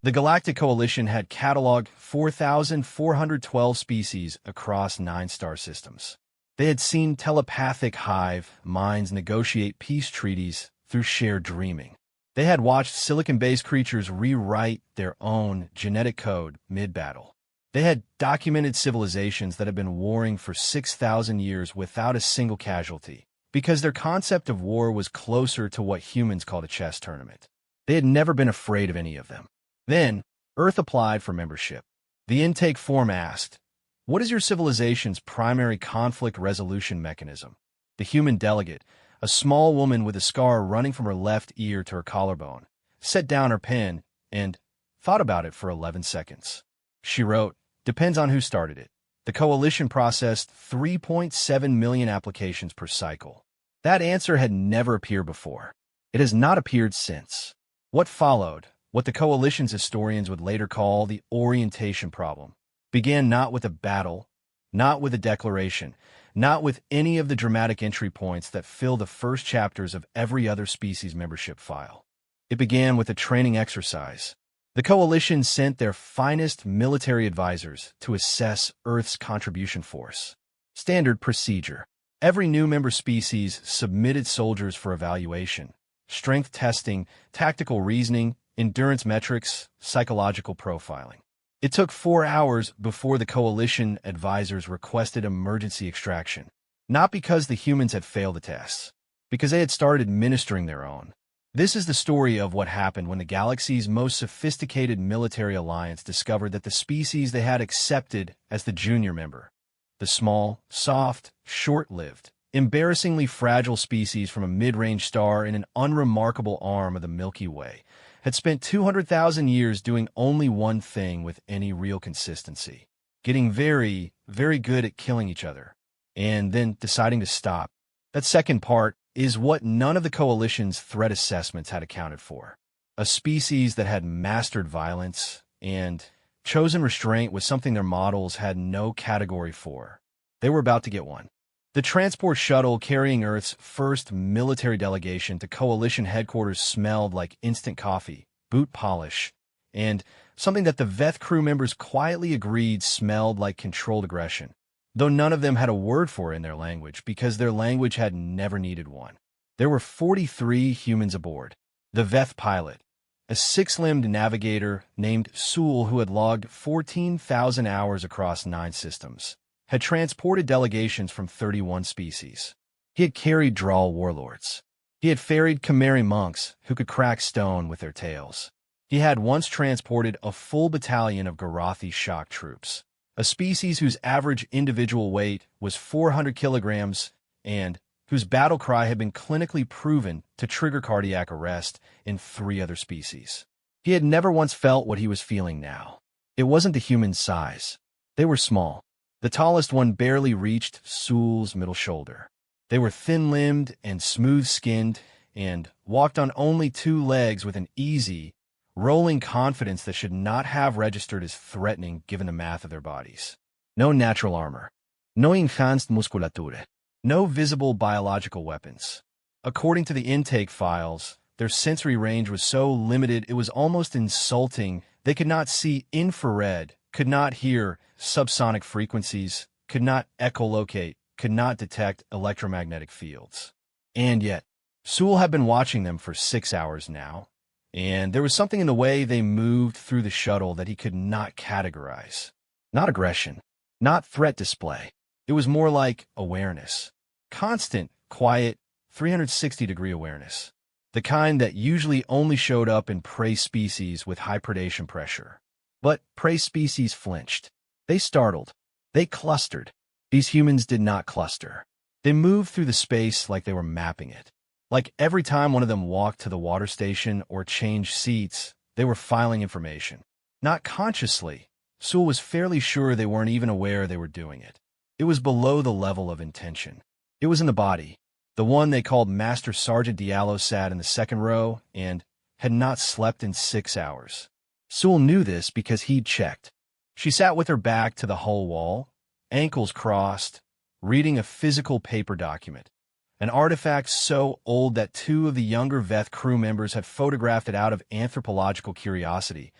The Galactic Coalition had cataloged 4,412 species across 9 star systems. They had seen telepathic hive minds negotiate peace treaties through shared dreaming. They had watched silicon-based creatures rewrite their own genetic code mid-battle. They had documented civilizations that had been warring for 6,000 years without a single casualty, because their concept of war was closer to what humans called a chess tournament. They had never been afraid of any of them. Then, Earth applied for membership. The intake form asked, "What is your civilization's primary conflict resolution mechanism?" The human delegate, a small woman with a scar running from her left ear to her collarbone, set down her pen and thought about it for 11 seconds. She wrote, "Depends on who started it. The coalition processed 3.7 million applications per cycle." That answer had never appeared before. It has not appeared since. What followed, what the coalition's historians would later call the orientation problem, began not with a battle, not with a declaration, not with any of the dramatic entry points that fill the first chapters of every other species membership file. It began with a training exercise. The coalition sent their finest military advisors to assess Earth's contribution force. Standard procedure. Every new member species submitted soldiers for evaluation, strength testing, tactical reasoning, endurance metrics, psychological profiling. It took 4 hours before the coalition advisors requested emergency extraction, not because the humans had failed the tests, because they had started administering their own. This is the story of what happened when the galaxy's most sophisticated military alliance discovered that the species they had accepted as the junior member, the small, soft, short-lived, embarrassingly fragile species from a mid-range star in an unremarkable arm of the Milky Way, had spent 200,000 years doing only one thing with any real consistency, getting very, very good at killing each other, and then deciding to stop. That second part is what none of the coalition's threat assessments had accounted for. A species that had mastered violence and chosen restraint was something their models had no category for. They were about to get one. The transport shuttle carrying Earth's first military delegation to coalition headquarters smelled like instant coffee, boot polish, and something that the Veth crew members quietly agreed smelled like controlled aggression, though none of them had a word for it in their language because their language had never needed one. There were 43 humans aboard. The Veth pilot, a 6-limbed navigator named Sul who had logged 14,000 hours across 9 systems, had transported delegations from 31 species. He had carried Drawl warlords. He had ferried Chimeri monks who could crack stone with their tails. He had once transported a full battalion of Garathi shock troops, a species whose average individual weight was 400 kilograms and whose battle cry had been clinically proven to trigger cardiac arrest in 3 other species. He had never once felt what he was feeling now. It wasn't the human size. They were small. The tallest one barely reached Sul's middle shoulder. They were thin-limbed and smooth-skinned and walked on only 2 legs with an easy, rolling confidence that should not have registered as threatening given the math of their bodies. No natural armor. No enhanced musculature. No visible biological weapons. According to the intake files, their sensory range was so limited it was almost insulting. They could not see infrared, could not hear subsonic frequencies, could not echolocate, could not detect electromagnetic fields. And yet, Sul had been watching them for 6 hours now, and there was something in the way they moved through the shuttle that he could not categorize. Not aggression, not threat display. It was more like awareness. Constant, quiet, 360-degree awareness. The kind that usually only showed up in prey species with high predation pressure. But prey species flinched. They startled. They clustered. These humans did not cluster. They moved through the space like they were mapping it. Like every time one of them walked to the water station or changed seats, they were filing information. Not consciously. Sul was fairly sure they weren't even aware they were doing it. It was below the level of intention. It was in the body. The one they called Master Sergeant Diallo sat in the second row and had not slept in 6 hours. Sul knew this because he'd checked. She sat with her back to the hull wall, ankles crossed, reading a physical paper document, an artifact so old that 2 of the younger Veth crew members had photographed it out of anthropological curiosity,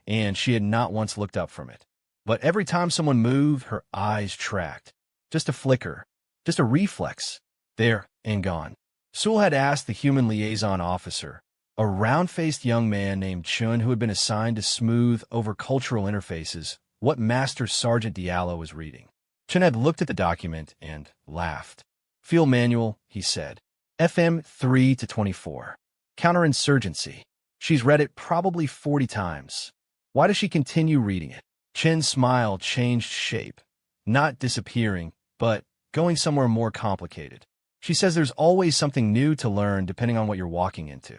and she had not once looked up from it. But every time someone moved, her eyes tracked. Just a flicker, just a reflex. There, and gone. Sewell had asked the human liaison officer, a round-faced young man named Chun who had been assigned to smooth over cultural interfaces, what Master Sergeant Diallo was reading. Chun had looked at the document and laughed. Field manual, he said. FM 3 to 24. Counterinsurgency. She's read it probably 40 times. Why does she continue reading it? Chin's smile changed shape. Not disappearing, but going somewhere more complicated. She says there's always something new to learn depending on what you're walking into.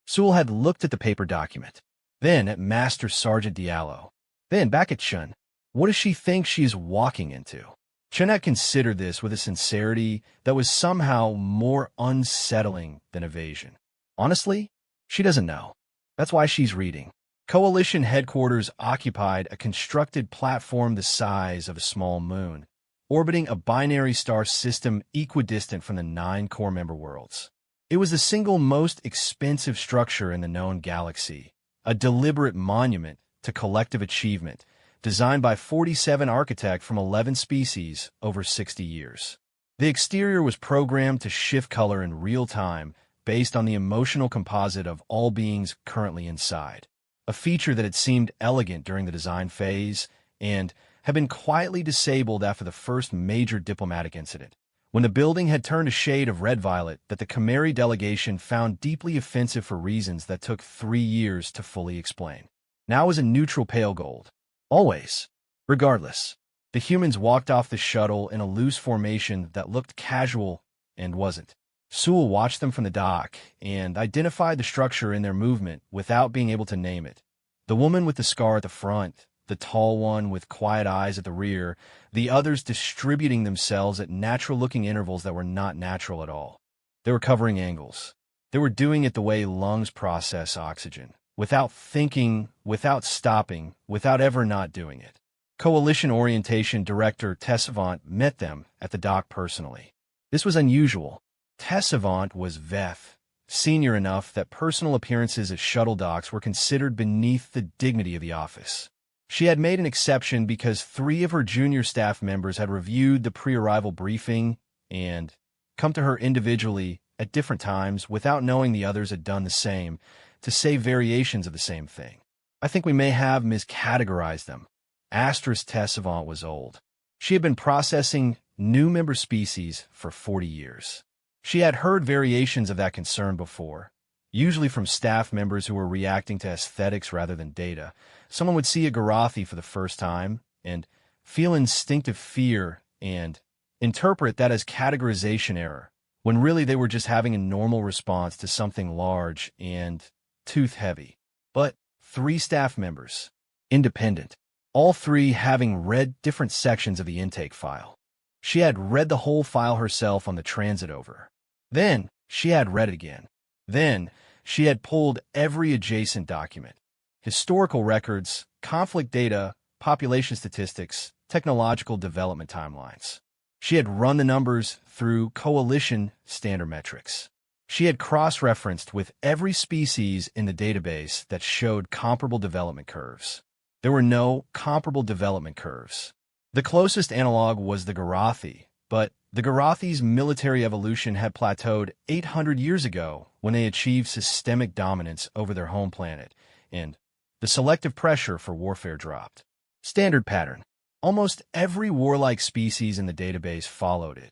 Sewell had looked at the paper document, then at Master Sergeant Diallo, then back at Chun. What does she think she's walking into? Chun had considered this with a sincerity that was somehow more unsettling than evasion. Honestly, she doesn't know. That's why she's reading. Coalition headquarters occupied a constructed platform the size of a small moon, orbiting a binary star system equidistant from the 9 core member worlds. It was the single most expensive structure in the known galaxy, a deliberate monument to collective achievement, designed by 47 architects from 11 species over 60 years. The exterior was programmed to shift color in real time based on the emotional composite of all beings currently inside, a feature that had seemed elegant during the design phase and had been quietly disabled after the first major diplomatic incident, when the building had turned a shade of red-violet that the Chimeri delegation found deeply offensive for reasons that took 3 years to fully explain. Now it was a neutral pale gold. Always. Regardless, the humans walked off the shuttle in a loose formation that looked casual and wasn't. Sewell watched them from the dock and identified the structure in their movement without being able to name it. The woman with the scar at the front, the tall one with quiet eyes at the rear, the others distributing themselves at natural-looking intervals that were not natural at all. They were covering angles. They were doing it the way lungs process oxygen, without thinking, without stopping, without ever not doing it. Coalition Orientation Director Tessavant met them at the dock personally. This was unusual. Tessavant was Veth, senior enough that personal appearances at shuttle docks were considered beneath the dignity of the office. She had made an exception because 3 of her junior staff members had reviewed the pre-arrival briefing and come to her individually at different times without knowing the others had done the same to say variations of the same thing. I think we may have miscategorized them. Asterisk Tessavant was old. She had been processing new member species for 40 years. She had heard variations of that concern before, usually from staff members who were reacting to aesthetics rather than data. Someone would see a Garathi for the first time and feel instinctive fear and interpret that as categorization error, when really they were just having a normal response to something large and tooth-heavy. But 3 staff members, independent, all 3 having read different sections of the intake file. She had read the whole file herself on the transit over. Then she had read it again. Then she had pulled every adjacent document. Historical records, conflict data, population statistics, technological development timelines. She had run the numbers through coalition standard metrics. She had cross-referenced with every species in the database that showed comparable development curves. There were no comparable development curves. The closest analog was the Garathi, but the Garathi's military evolution had plateaued 800 years ago when they achieved systemic dominance over their home planet, and the selective pressure for warfare dropped. Standard pattern. Almost every warlike species in the database followed it.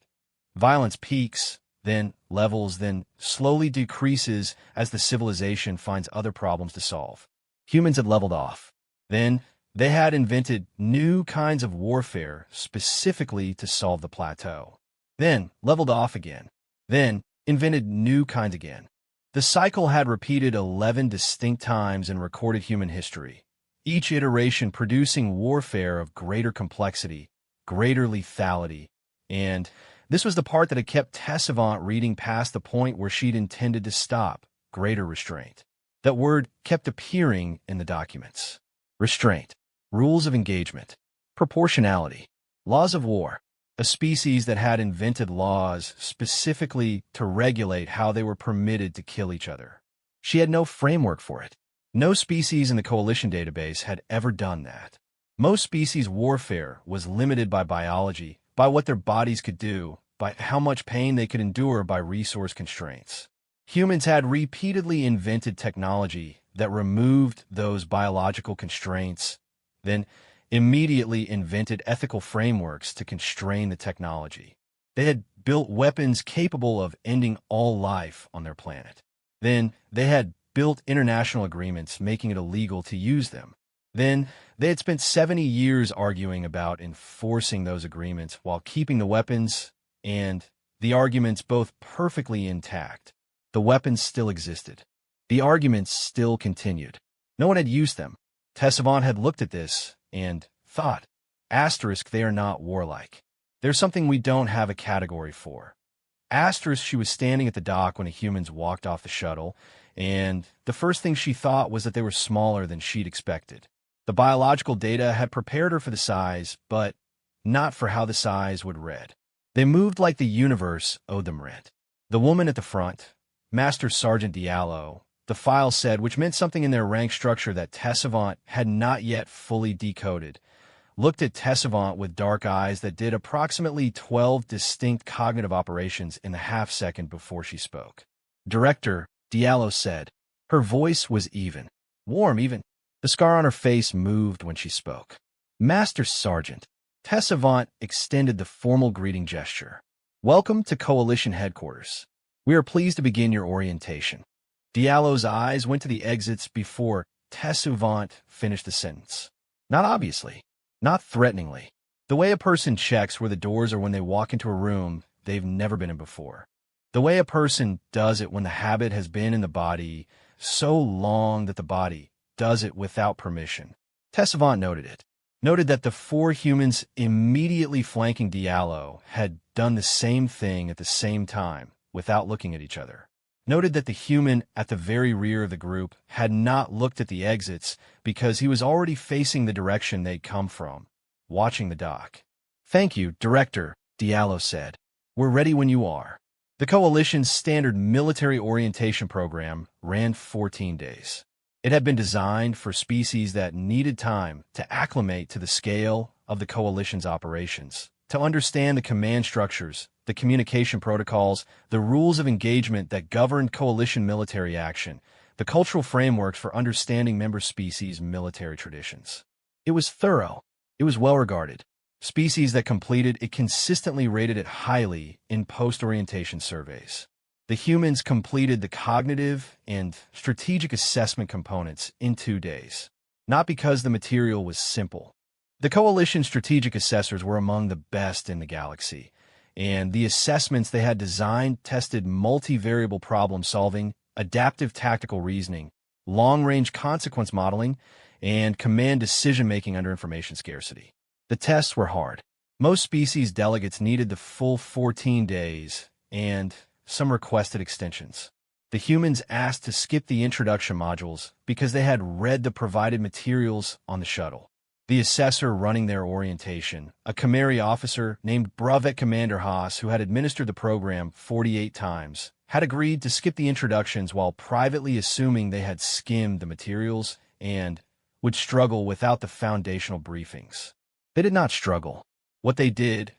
Violence peaks, then levels, then slowly decreases as the civilization finds other problems to solve. Humans had leveled off. Then they had invented new kinds of warfare specifically to solve the plateau. Then leveled off again. Then invented new kinds again. The cycle had repeated 11 distinct times in recorded human history, each iteration producing warfare of greater complexity, greater lethality, and this was the part that had kept Tessavant reading past the point where she'd intended to stop, greater restraint. That word kept appearing in the documents. Restraint, rules of engagement, proportionality, laws of war, a species that had invented laws specifically to regulate how they were permitted to kill each other. She had no framework for it. No species in the Coalition database had ever done that. Most species warfare was limited by biology, by what their bodies could do, by how much pain they could endure by resource constraints. Humans had repeatedly invented technology that removed those biological constraints, then immediately invented ethical frameworks to constrain the technology. They had built weapons capable of ending all life on their planet. Then they had built international agreements making it illegal to use them. Then they had spent 70 years arguing about enforcing those agreements while keeping the weapons and the arguments both perfectly intact. The weapons still existed. The arguments still continued. No one had used them. Tessavant had looked at this and thought, asterisk, they are not warlike. There's something we don't have a category for. Asterisk, she was standing at the dock when the humans walked off the shuttle, and the first thing she thought was that they were smaller than she'd expected. The biological data had prepared her for the size, but not for how the size would read. They moved like the universe owed them rent. The woman at the front, Master Sergeant Diallo, the file said, which meant something in their rank structure that Tessavant had not yet fully decoded, looked at Tessavant with dark eyes that did approximately 12 distinct cognitive operations in the half-second before she spoke. Director, Diallo said. Her voice was even. Warm, even. The scar on her face moved when she spoke. Master Sergeant. Tessavant extended the formal greeting gesture. Welcome to Coalition Headquarters. We are pleased to begin your orientation. Diallo's eyes went to the exits before Tessavant finished the sentence. Not obviously. Not threateningly. The way a person checks where the doors are when they walk into a room they've never been in before. The way a person does it when the habit has been in the body so long that the body does it without permission. Tessavant noted it. Noted that the four humans immediately flanking Diallo had done the same thing at the same time without looking at each other. Noted that the human at the very rear of the group had not looked at the exits because he was already facing the direction they'd come from, watching the dock. Thank you, Director, Diallo said. We're ready when you are. The Coalition's standard military orientation program ran 14 days. It had been designed for species that needed time to acclimate to the scale of the Coalition's operations, to understand the command structures, the communication protocols, the rules of engagement that governed Coalition military action, the cultural frameworks for understanding member species' military traditions. It was thorough. It was well-regarded. Species that completed it consistently rated it highly in post-orientation surveys. The humans completed the cognitive and strategic assessment components in 2 days, not because the material was simple. The Coalition strategic assessors were among the best in the galaxy, and the assessments they had designed tested multivariable problem-solving, adaptive tactical reasoning, long-range consequence modeling, and command decision-making under information scarcity. The tests were hard. Most species delegates needed the full 14 days, and some requested extensions. The humans asked to skip the introduction modules because they had read the provided materials on the shuttle. The assessor running their orientation, a Chimeri officer named Brevet Commander Haas, who had administered the program 48 times, had agreed to skip the introductions while privately assuming they had skimmed the materials and would struggle without the foundational briefings. They did not struggle. What they did,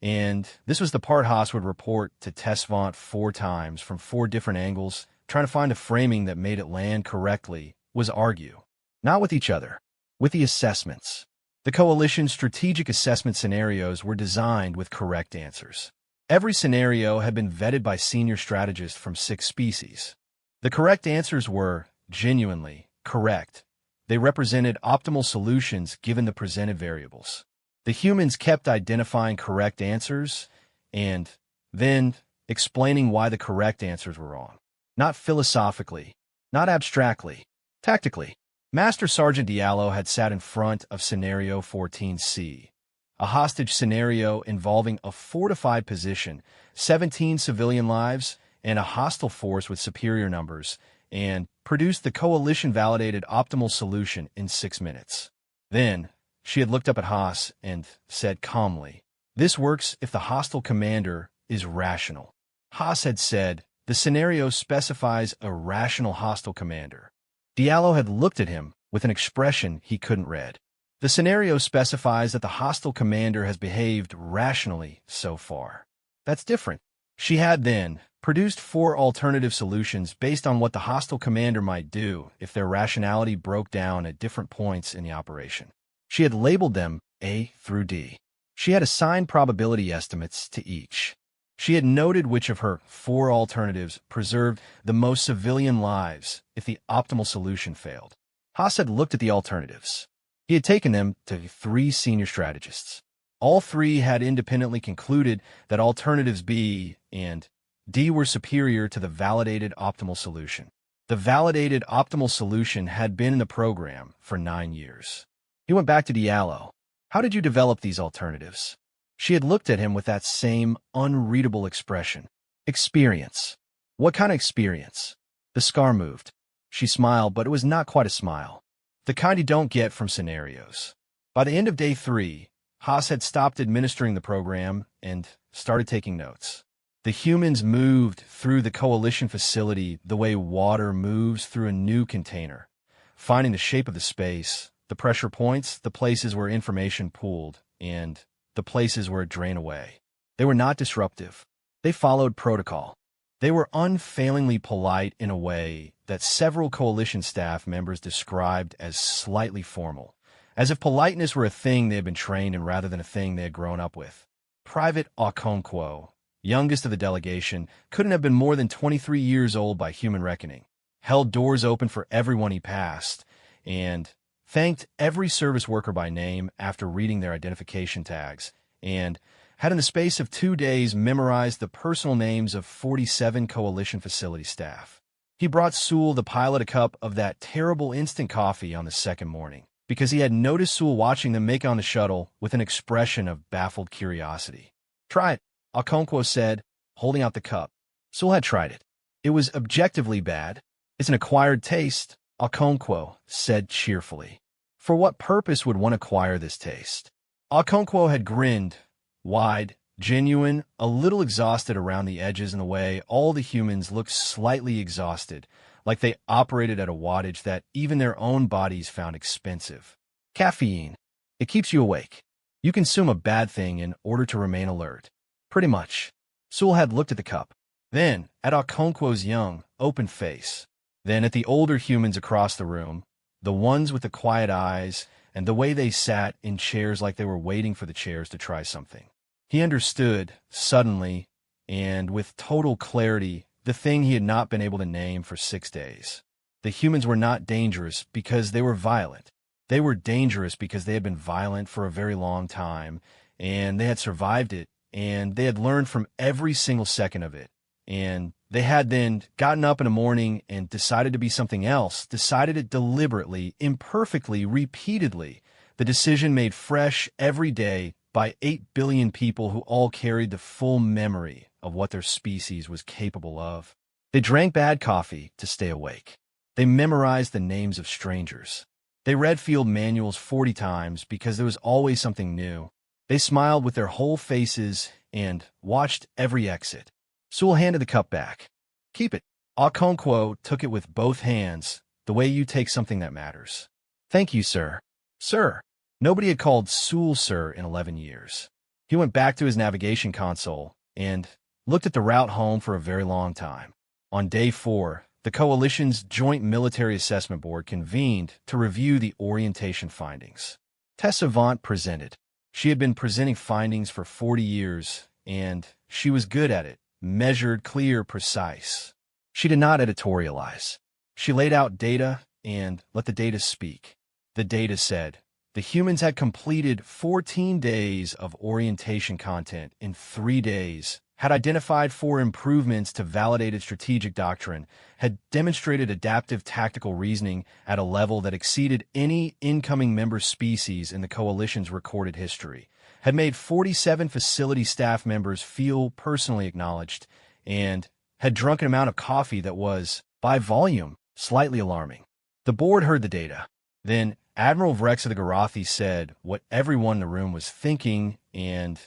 and this was the part Haas would report to Tessavant 4 times from 4 different angles, trying to find a framing that made it land correctly, was argue. Not with each other. With the assessments. The Coalition's strategic assessment scenarios were designed with correct answers. Every scenario had been vetted by senior strategists from 6 species. The correct answers were, genuinely, correct. They represented optimal solutions given the presented variables. The humans kept identifying correct answers and then explaining why the correct answers were wrong. Not philosophically, not abstractly, tactically. Master Sergeant Diallo had sat in front of Scenario 14C, a hostage scenario involving a fortified position, 17 civilian lives, and a hostile force with superior numbers, and produced the Coalition-validated optimal solution in 6 minutes. Then, she had looked up at Haas and said calmly, "This works if the hostile commander is rational." Haas had said, "The scenario specifies a rational hostile commander." Diallo had looked at him with an expression he couldn't read. The scenario specifies that the hostile commander has behaved rationally so far. That's different. She had then produced 4 alternative solutions based on what the hostile commander might do if their rationality broke down at different points in the operation. She had labeled them A through D. She had assigned probability estimates to each. She had noted which of her 4 alternatives preserved the most civilian lives if the optimal solution failed. Haas had looked at the alternatives. He had taken them to 3 senior strategists. All 3 had independently concluded that alternatives B and D were superior to the validated optimal solution. The validated optimal solution had been in the program for 9 years. He went back to Diallo. How did you develop these alternatives? She had looked at him with that same unreadable expression. Experience. What kind of experience? The scar moved. She smiled, but it was not quite a smile. The kind you don't get from scenarios. By the end of day 3, Haas had stopped administering the program and started taking notes. The humans moved through the coalition facility the way water moves through a new container, finding the shape of the space, the pressure points, the places where information pooled, and the places where it drained away. They were not disruptive. They followed protocol. They were unfailingly polite in a way that several coalition staff members described as slightly formal, as if politeness were a thing they had been trained in rather than a thing they had grown up with. Private Okonkwo, youngest of the delegation, couldn't have been more than 23 years old by human reckoning, held doors open for everyone he passed, and thanked every service worker by name after reading their identification tags, and had in the space of 2 days memorized the personal names of 47 coalition facility staff. He brought Sewell the pilot a cup of that terrible instant coffee on the second morning, because he had noticed Sewell watching them make on the shuttle with an expression of baffled curiosity. "Try it," Okonkwo said, holding out the cup. Sewell had tried it. It was objectively bad. "It's an acquired taste," Okonkwo said cheerfully. For what purpose would one acquire this taste? Okonkwo had grinned, wide, genuine, a little exhausted around the edges in the way all the humans looked slightly exhausted, like they operated at a wattage that even their own bodies found expensive. Caffeine. It keeps you awake. You consume a bad thing in order to remain alert. Pretty much. Sewell had looked at the cup, then at Okonkwo's young, open face, then at the older humans across the room, the ones with the quiet eyes, and the way they sat in chairs like they were waiting for the chairs to try something. He understood, suddenly, and with total clarity, the thing he had not been able to name for 6 days. The humans were not dangerous because they were violent. They were dangerous because they had been violent for a very long time, and they had survived it, and they had learned from every single second of it, and they had then gotten up in the morning and decided to be something else, decided it deliberately, imperfectly, repeatedly, the decision made fresh every day by 8 billion people who all carried the full memory of what their species was capable of. They drank bad coffee to stay awake. They memorized the names of strangers. They read field manuals 40 times because there was always something new. They smiled with their whole faces and watched every exit. Sewell handed the cup back. "Keep it." Okonkwo took it with both hands, the way you take something that matters. "Thank you, sir." "Sir." Nobody had called Sewell sir in 11 years. He went back to his navigation console and looked at the route home for a very long time. On day 4, the Coalition's Joint Military Assessment Board convened to review the orientation findings. Tessavant presented. She had been presenting findings for 40 years, and she was good at it. Measured, clear, precise. She did not editorialize. She laid out data and let the data speak. The data said, the humans had completed 14 days of orientation content in 3 days, had identified 4 improvements to validated strategic doctrine, had demonstrated adaptive tactical reasoning at a level that exceeded any incoming member species in the Coalition's recorded history, had made 47 facility staff members feel personally acknowledged, and had drunk an amount of coffee that was, by volume, slightly alarming. The board heard the data. Then Admiral Vrex of the Garathi said what everyone in the room was thinking, and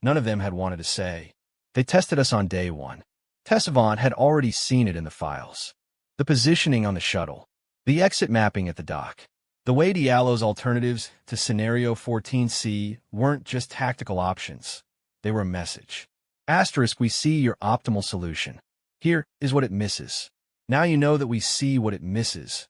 none of them had wanted to say. They tested us on day 1. Tessavant had already seen it in the files. The positioning on the shuttle. The exit mapping at the dock. The way Diallo's alternatives to Scenario 14C weren't just tactical options. They were a message. Asterisk, we see your optimal solution. Here is what it misses. Now you know that we see what it misses.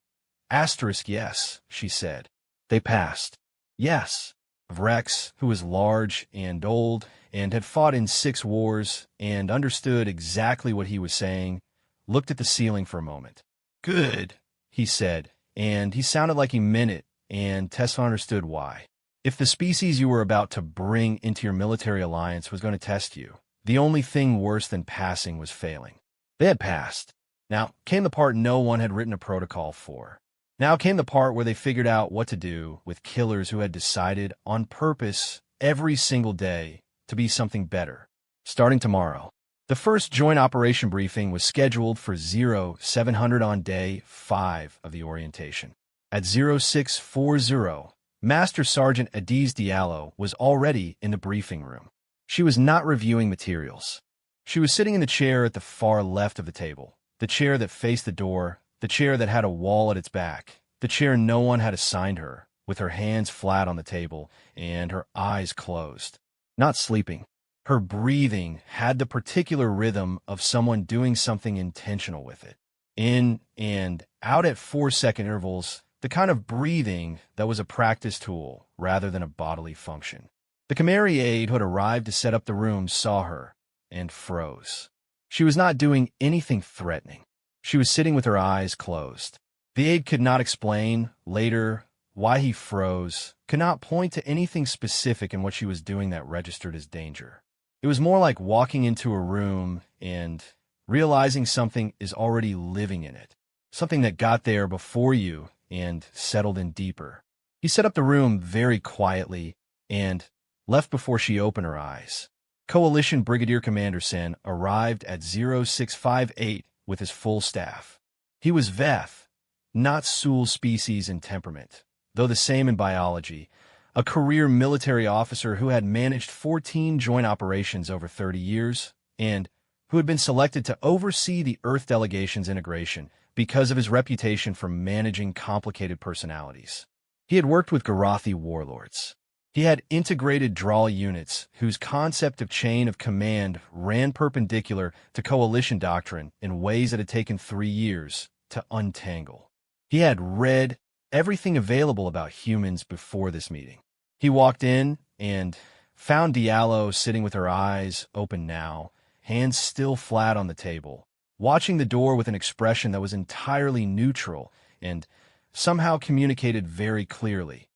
Asterisk, yes, she said. They passed. Yes. Vrex, who was large and old and had fought in 6 wars and understood exactly what he was saying, looked at the ceiling for a moment. Good, he said, and he sounded like he meant it, and Tessavant understood why. If the species you were about to bring into your military alliance was going to test you, the only thing worse than passing was failing. They had passed. Now came the part no one had written a protocol for. Now came the part where they figured out what to do with killers who had decided on purpose every single day to be something better. Starting tomorrow, the first joint operation briefing was scheduled for 0700 on day 5 of the orientation. At 0640, Master Sergeant Adiz Diallo was already in the briefing room. She was not reviewing materials. She was sitting in the chair at the far left of the table, the chair that faced the door, the chair that had a wall at its back, the chair no one had assigned her, with her hands flat on the table and her eyes closed. Not sleeping. Her breathing had the particular rhythm of someone doing something intentional with it. In and out at 4-second intervals, the kind of breathing that was a practice tool rather than a bodily function. The Khmeri aide who had arrived to set up the room saw her and froze. She was not doing anything threatening. She was sitting with her eyes closed. The aide could not explain, later, why he froze, could not point to anything specific in what she was doing that registered as danger. It was more like walking into a room and realizing something is already living in it, something that got there before you and settled in deeper. He set up the room very quietly and left before she opened her eyes. Coalition Brigadier Commander Sen arrived at 0658 with his full staff. He was Veth, not Sul species in temperament, though the same in biology, a career military officer who had managed 14 joint operations over 30 years, and who had been selected to oversee the Earth delegation's integration because of his reputation for managing complicated personalities. He had worked with Garathi warlords. He had integrated draw units whose concept of chain of command ran perpendicular to coalition doctrine in ways that had taken 3 years to untangle. He had read everything available about humans before this meeting. He walked in and found Diallo sitting with her eyes open now, hands still flat on the table, watching the door with an expression that was entirely neutral and somehow communicated very clearly.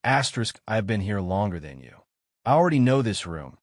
Asterisk, I have been here longer than you. I already know this room.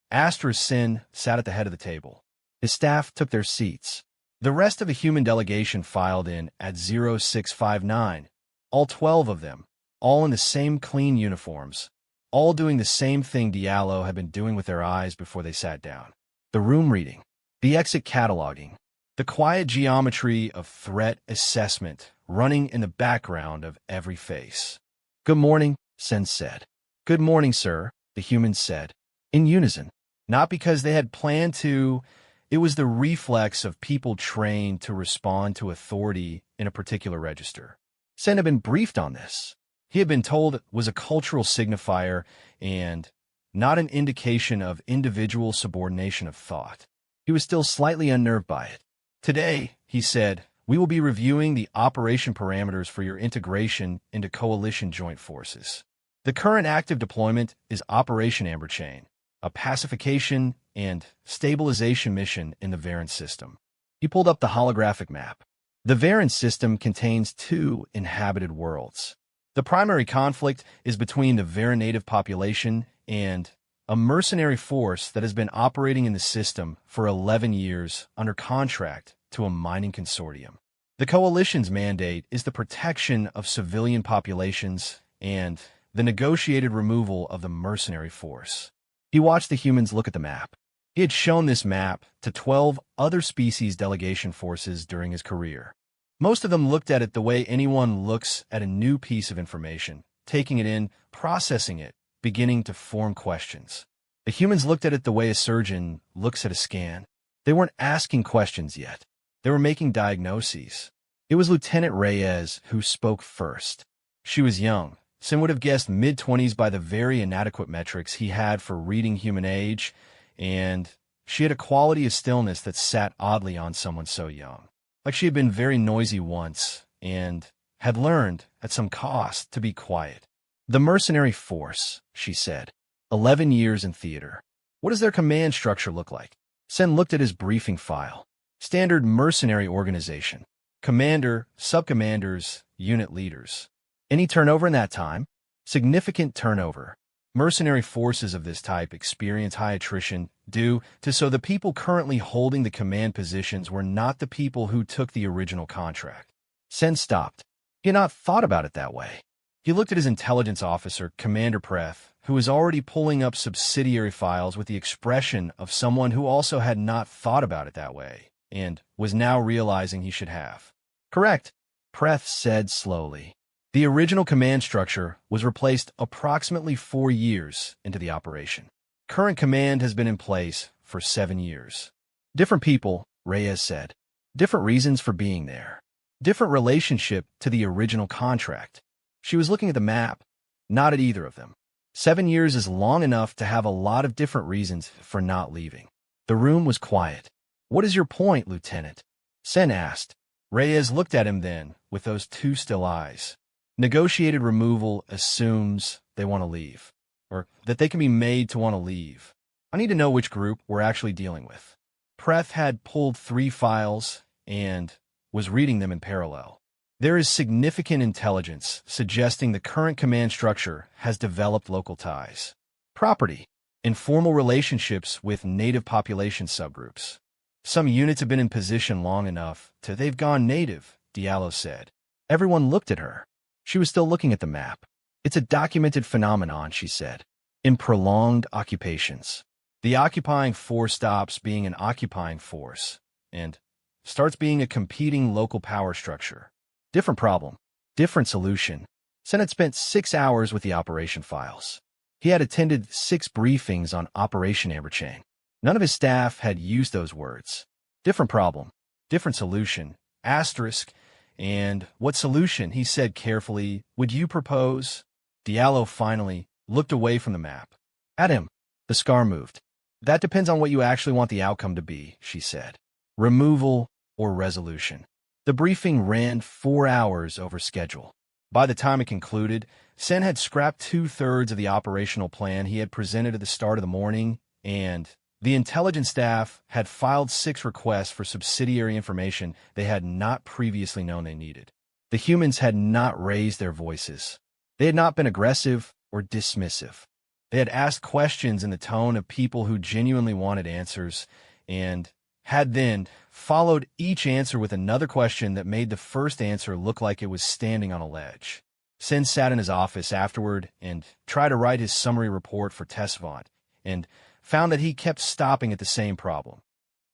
Asterisk Sin sat at the head of the table. His staff took their seats. The rest of the human delegation filed in at 0659, all 12 of them, all in the same clean uniforms, all doing the same thing Diallo had been doing with their eyes before they sat down. The room reading, the exit cataloging, the quiet geometry of threat assessment running in the background of every face. Good morning, Sen said. Good morning, sir, the humans said, in unison. Not because they had planned to, it was the reflex of people trained to respond to authority in a particular register. Sen had been briefed on this. He had been told it was a cultural signifier and not an indication of individual subordination of thought. He was still slightly unnerved by it. Today, he said, we will be reviewing the operation parameters for your integration into coalition joint forces. The current active deployment is Operation Amber Chain, a pacification and stabilization mission in the Varen system. He pulled up the holographic map. The Varen system contains 2 inhabited worlds. The primary conflict is between the Varen native population and a mercenary force that has been operating in the system for 11 years under contract to a mining consortium. The coalition's mandate is the protection of civilian populations and the negotiated removal of the mercenary force. He watched the humans look at the map. He had shown this map to 12 other species delegation forces during his career. Most of them looked at it the way anyone looks at a new piece of information, taking it in, processing it, beginning to form questions. The humans looked at it the way a surgeon looks at a scan. They weren't asking questions yet. They were making diagnoses. It was Lieutenant Reyes who spoke first. She was young. Sin would have guessed mid-20s by the very inadequate metrics he had for reading human age, and she had a quality of stillness that sat oddly on someone so young. Like she had been very noisy once, and had learned, at some cost, to be quiet. "The mercenary force," she said. 11 years in theater. "What does their command structure look like?" Sen looked at his briefing file. Standard mercenary organization. Commander, sub-commanders, unit leaders. Any turnover in that time? Significant turnover. Mercenary forces of this type experience high attrition due to so the people currently holding the command positions were not the people who took the original contract. Sen stopped. He had not thought about it that way. He looked at his intelligence officer, Commander Preth, who was already pulling up subsidiary files with the expression of someone who also had not thought about it that way, and was now realizing he should have. "Correct," Preth said slowly. The original command structure was replaced approximately 4 years into the operation. Current command has been in place for 7 years. Different people, Reyes said. Different reasons for being there. Different relationship to the original contract. She was looking at the map, not at either of them. 7 years is long enough to have a lot of different reasons for not leaving. The room was quiet. "What is your point, Lieutenant?" Sen asked. Reyes looked at him then, with those two still eyes. "Negotiated removal assumes they want to leave, or that they can be made to want to leave. I need to know which group we're actually dealing with." Preth had pulled 3 files and was reading them in parallel. There is significant intelligence suggesting the current command structure has developed local ties. Property. Informal relationships with native population subgroups. Some units have been in position long enough to they've gone native, Diallo said. Everyone looked at her. She was still looking at the map. "It's a documented phenomenon," she said. "In prolonged occupations. The occupying force stops being an occupying force and starts being a competing local power structure. Different problem, different solution." Sen had spent 6 hours with the operation files. He had attended 6 briefings on Operation Amberchain. None of his staff had used those words. Different problem, different solution, asterisk, and what solution, he said carefully, would you propose? Diallo finally looked away from the map. At him. The scar moved. "That depends on what you actually want the outcome to be," she said. "Removal or resolution." The briefing ran 4 hours over schedule. By the time it concluded, Sen had scrapped 2/3 of the operational plan he had presented at the start of the morning, and the intelligence staff had filed 6 requests for subsidiary information they had not previously known they needed. The humans had not raised their voices. They had not been aggressive or dismissive. They had asked questions in the tone of people who genuinely wanted answers, and had then followed each answer with another question that made the first answer look like it was standing on a ledge. Sen sat in his office afterward and tried to write his summary report for Tessavant, and found that he kept stopping at the same problem.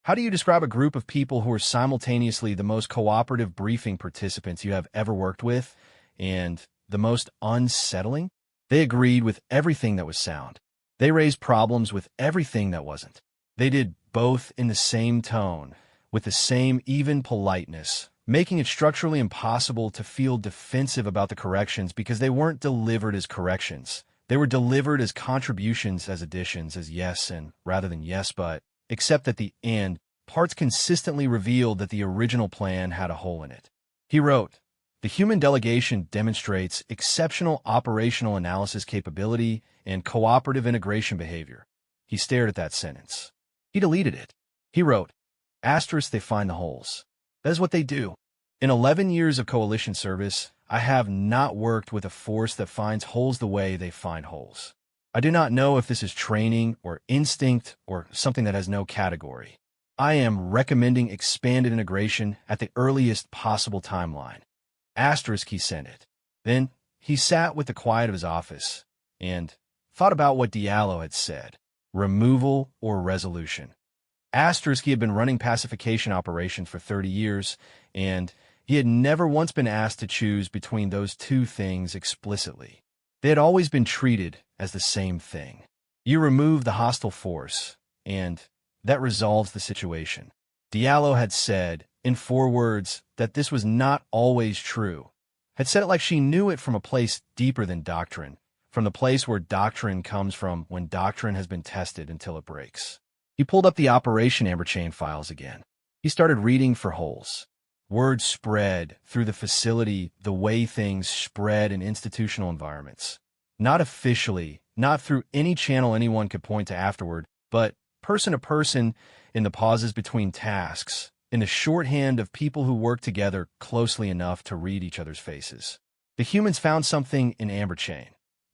How do you describe a group of people who are simultaneously the most cooperative briefing participants you have ever worked with and the most unsettling? They agreed with everything that was sound. They raised problems with everything that wasn't. They did both in the same tone, with the same even politeness, making it structurally impossible to feel defensive about the corrections because they weren't delivered as corrections. They were delivered as contributions, as additions, as yes and rather than yes but, except at the end, parts consistently revealed that the original plan had a hole in it. He wrote, "The human delegation demonstrates exceptional operational analysis capability and cooperative integration behavior." He stared at that sentence. He deleted it. He wrote, "Asterisk, they find the holes." That is what they do. In 11 years of coalition service, I have not worked with a force that finds holes the way they find holes. I do not know if this is training or instinct or something that has no category. I am recommending expanded integration at the earliest possible timeline. Asterisk, he sent it. Then he sat with the quiet of his office and thought about what Diallo had said. Removal or resolution. Asterisk, he had been running pacification operations for 30 years, and he had never once been asked to choose between those two things explicitly. They had always been treated as the same thing. You remove the hostile force, and that resolves the situation. Diallo had said, in 4 words, that this was not always true. Had said it like she knew it from a place deeper than doctrine, from the place where doctrine comes from when doctrine has been tested until it breaks. He pulled up the Operation Amberchain files again. He started reading for holes. Word spread through the facility the way things spread in institutional environments. Not officially, not through any channel anyone could point to afterward, but person to person in the pauses between tasks, in the shorthand of people who work together closely enough to read each other's faces. The humans found something in Amberchain.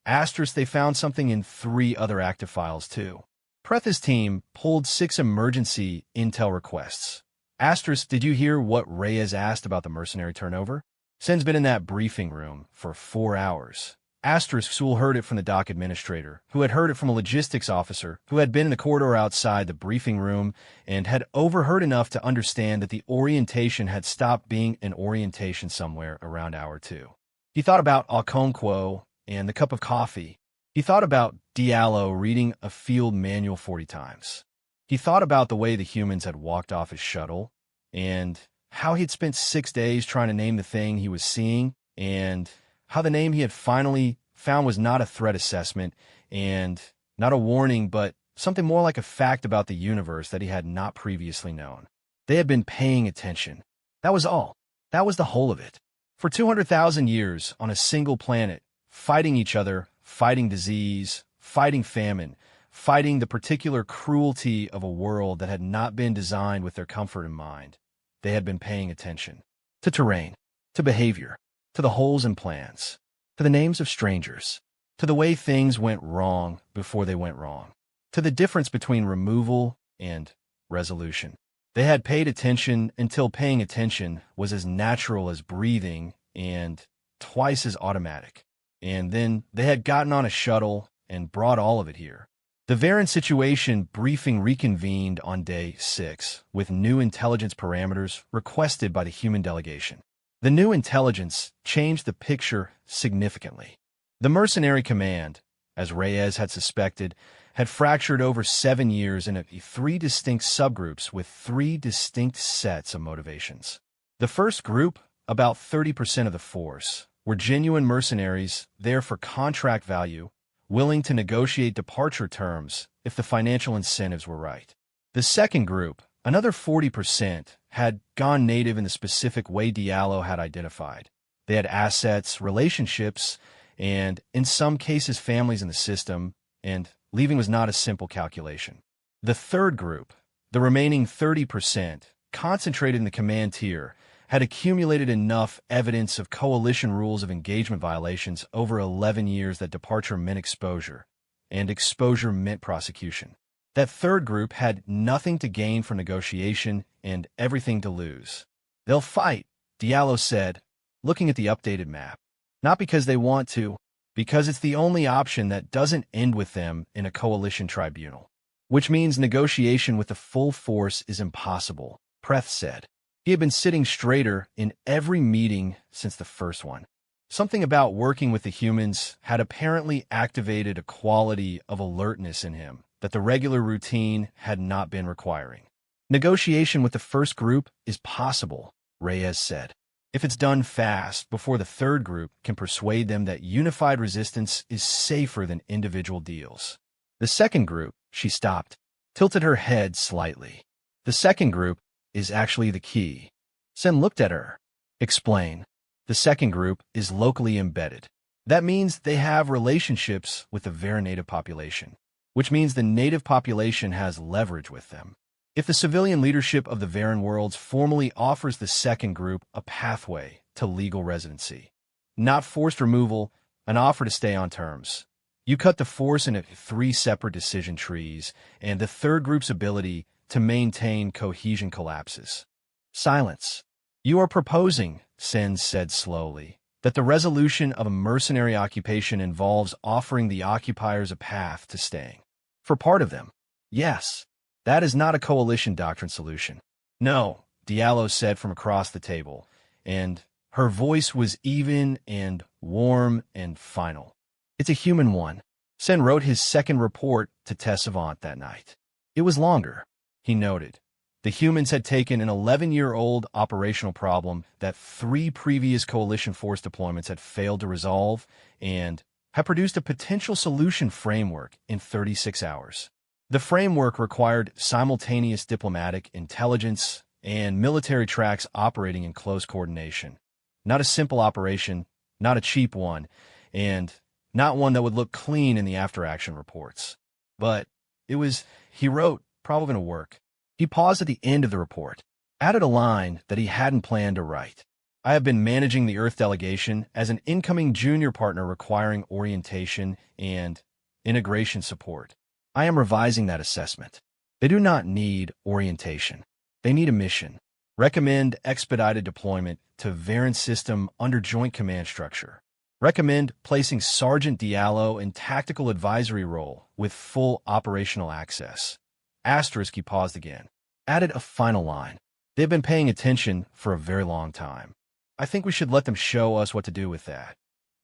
Asterisk, they found something in 3 other active files too. Preth's team pulled 6 emergency intel requests. Asterisk, did you hear what Reyes asked about the mercenary turnover? Sen's been in that briefing room for 4 hours. Asterisk, Sewell heard it from the dock administrator, who had heard it from a logistics officer, who had been in the corridor outside the briefing room and had overheard enough to understand that the orientation had stopped being an orientation somewhere around hour 2. He thought about Okonkwo and the cup of coffee. He thought about Diallo reading a field manual 40 times. He thought about the way the humans had walked off his shuttle, and how he'd spent 6 days trying to name the thing he was seeing, and how the name he had finally found was not a threat assessment, and not a warning, but something more like a fact about the universe that he had not previously known. They had been paying attention. That was all. That was the whole of it. For 200,000 years, on a single planet, fighting each other, fighting disease, fighting famine, fighting the particular cruelty of a world that had not been designed with their comfort in mind. They had been paying attention. To terrain, to behavior, to the holes in plans, to the names of strangers, to the way things went wrong before they went wrong, to the difference between removal and resolution. They had paid attention until paying attention was as natural as breathing and twice as automatic. And then they had gotten on a shuttle and brought all of it here. The Varen situation briefing reconvened on day 6 with new intelligence parameters requested by the human delegation. The new intelligence changed the picture significantly. The Mercenary command, as Reyes had suspected, had fractured over 7 years into 3 distinct subgroups with 3 distinct sets of motivations. The first group, about 30% of the force, were genuine mercenaries there for contract value, willing to negotiate departure terms if the financial incentives were right. The second group, another 40%, had gone native in the specific way Diallo had identified. They had assets, relationships, and, in some cases, families in the system, and leaving was not a simple calculation. The third group, the remaining 30%, concentrated in the command tier, had accumulated enough evidence of coalition rules of engagement violations over 11 years that departure meant exposure, and exposure meant prosecution. That third group had nothing to gain from negotiation and everything to lose. They'll fight, Diallo said, looking at the updated map. Not because they want to, because it's the only option that doesn't end with them in a coalition tribunal. Which means negotiation with the full force is impossible, Preth said. He had been sitting straighter in every meeting since the first one. Something about working with the humans had apparently activated a quality of alertness in him that the regular routine had not been requiring. Negotiation with the first group is possible, Reyes said, if it's done fast before the third group can persuade them that unified resistance is safer than individual deals. The second group, she stopped, tilted her head slightly. The second group is actually the key. Sen looked at her. Explain. The second group is locally embedded. That means they have relationships with the Varen native population, which means the native population has leverage with them. If the civilian leadership of the Varen worlds formally offers the second group a pathway to legal residency, not forced removal, an offer to stay on terms, you cut the force into 3 separate decision trees, and the third group's ability to maintain cohesion collapses. Silence. You are proposing, Sen said slowly, that the resolution of a mercenary occupation involves offering the occupiers a path to staying. For part of them, yes. That is not a coalition doctrine solution. No, Diallo said from across the table, and her voice was even and warm and final. It's a human one. Sen wrote his second report to Tessavant that night. It was longer, he noted, The humans had taken an 11-year-old operational problem that 3 previous coalition force deployments had failed to resolve and had produced a potential solution framework in 36 hours. The framework required simultaneous diplomatic, intelligence, and military tracks operating in close coordination. Not a simple operation, not a cheap one, and not one that would look clean in the after-action reports. But he wrote, probably going to work. He paused at the end of the report, added a line that he hadn't planned to write. I have been managing the Earth delegation as an incoming junior partner requiring orientation and integration support. I am revising that assessment. They do not need orientation. They need a mission. Recommend expedited deployment to Varren system under joint command structure. Recommend placing Sergeant Diallo in tactical advisory role with full operational access. Asterisk, he paused again. Added a final line. They've been paying attention for a very long time. I think we should let them show us what to do with that.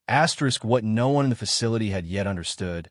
Asterisk, what no one in the facility had yet understood,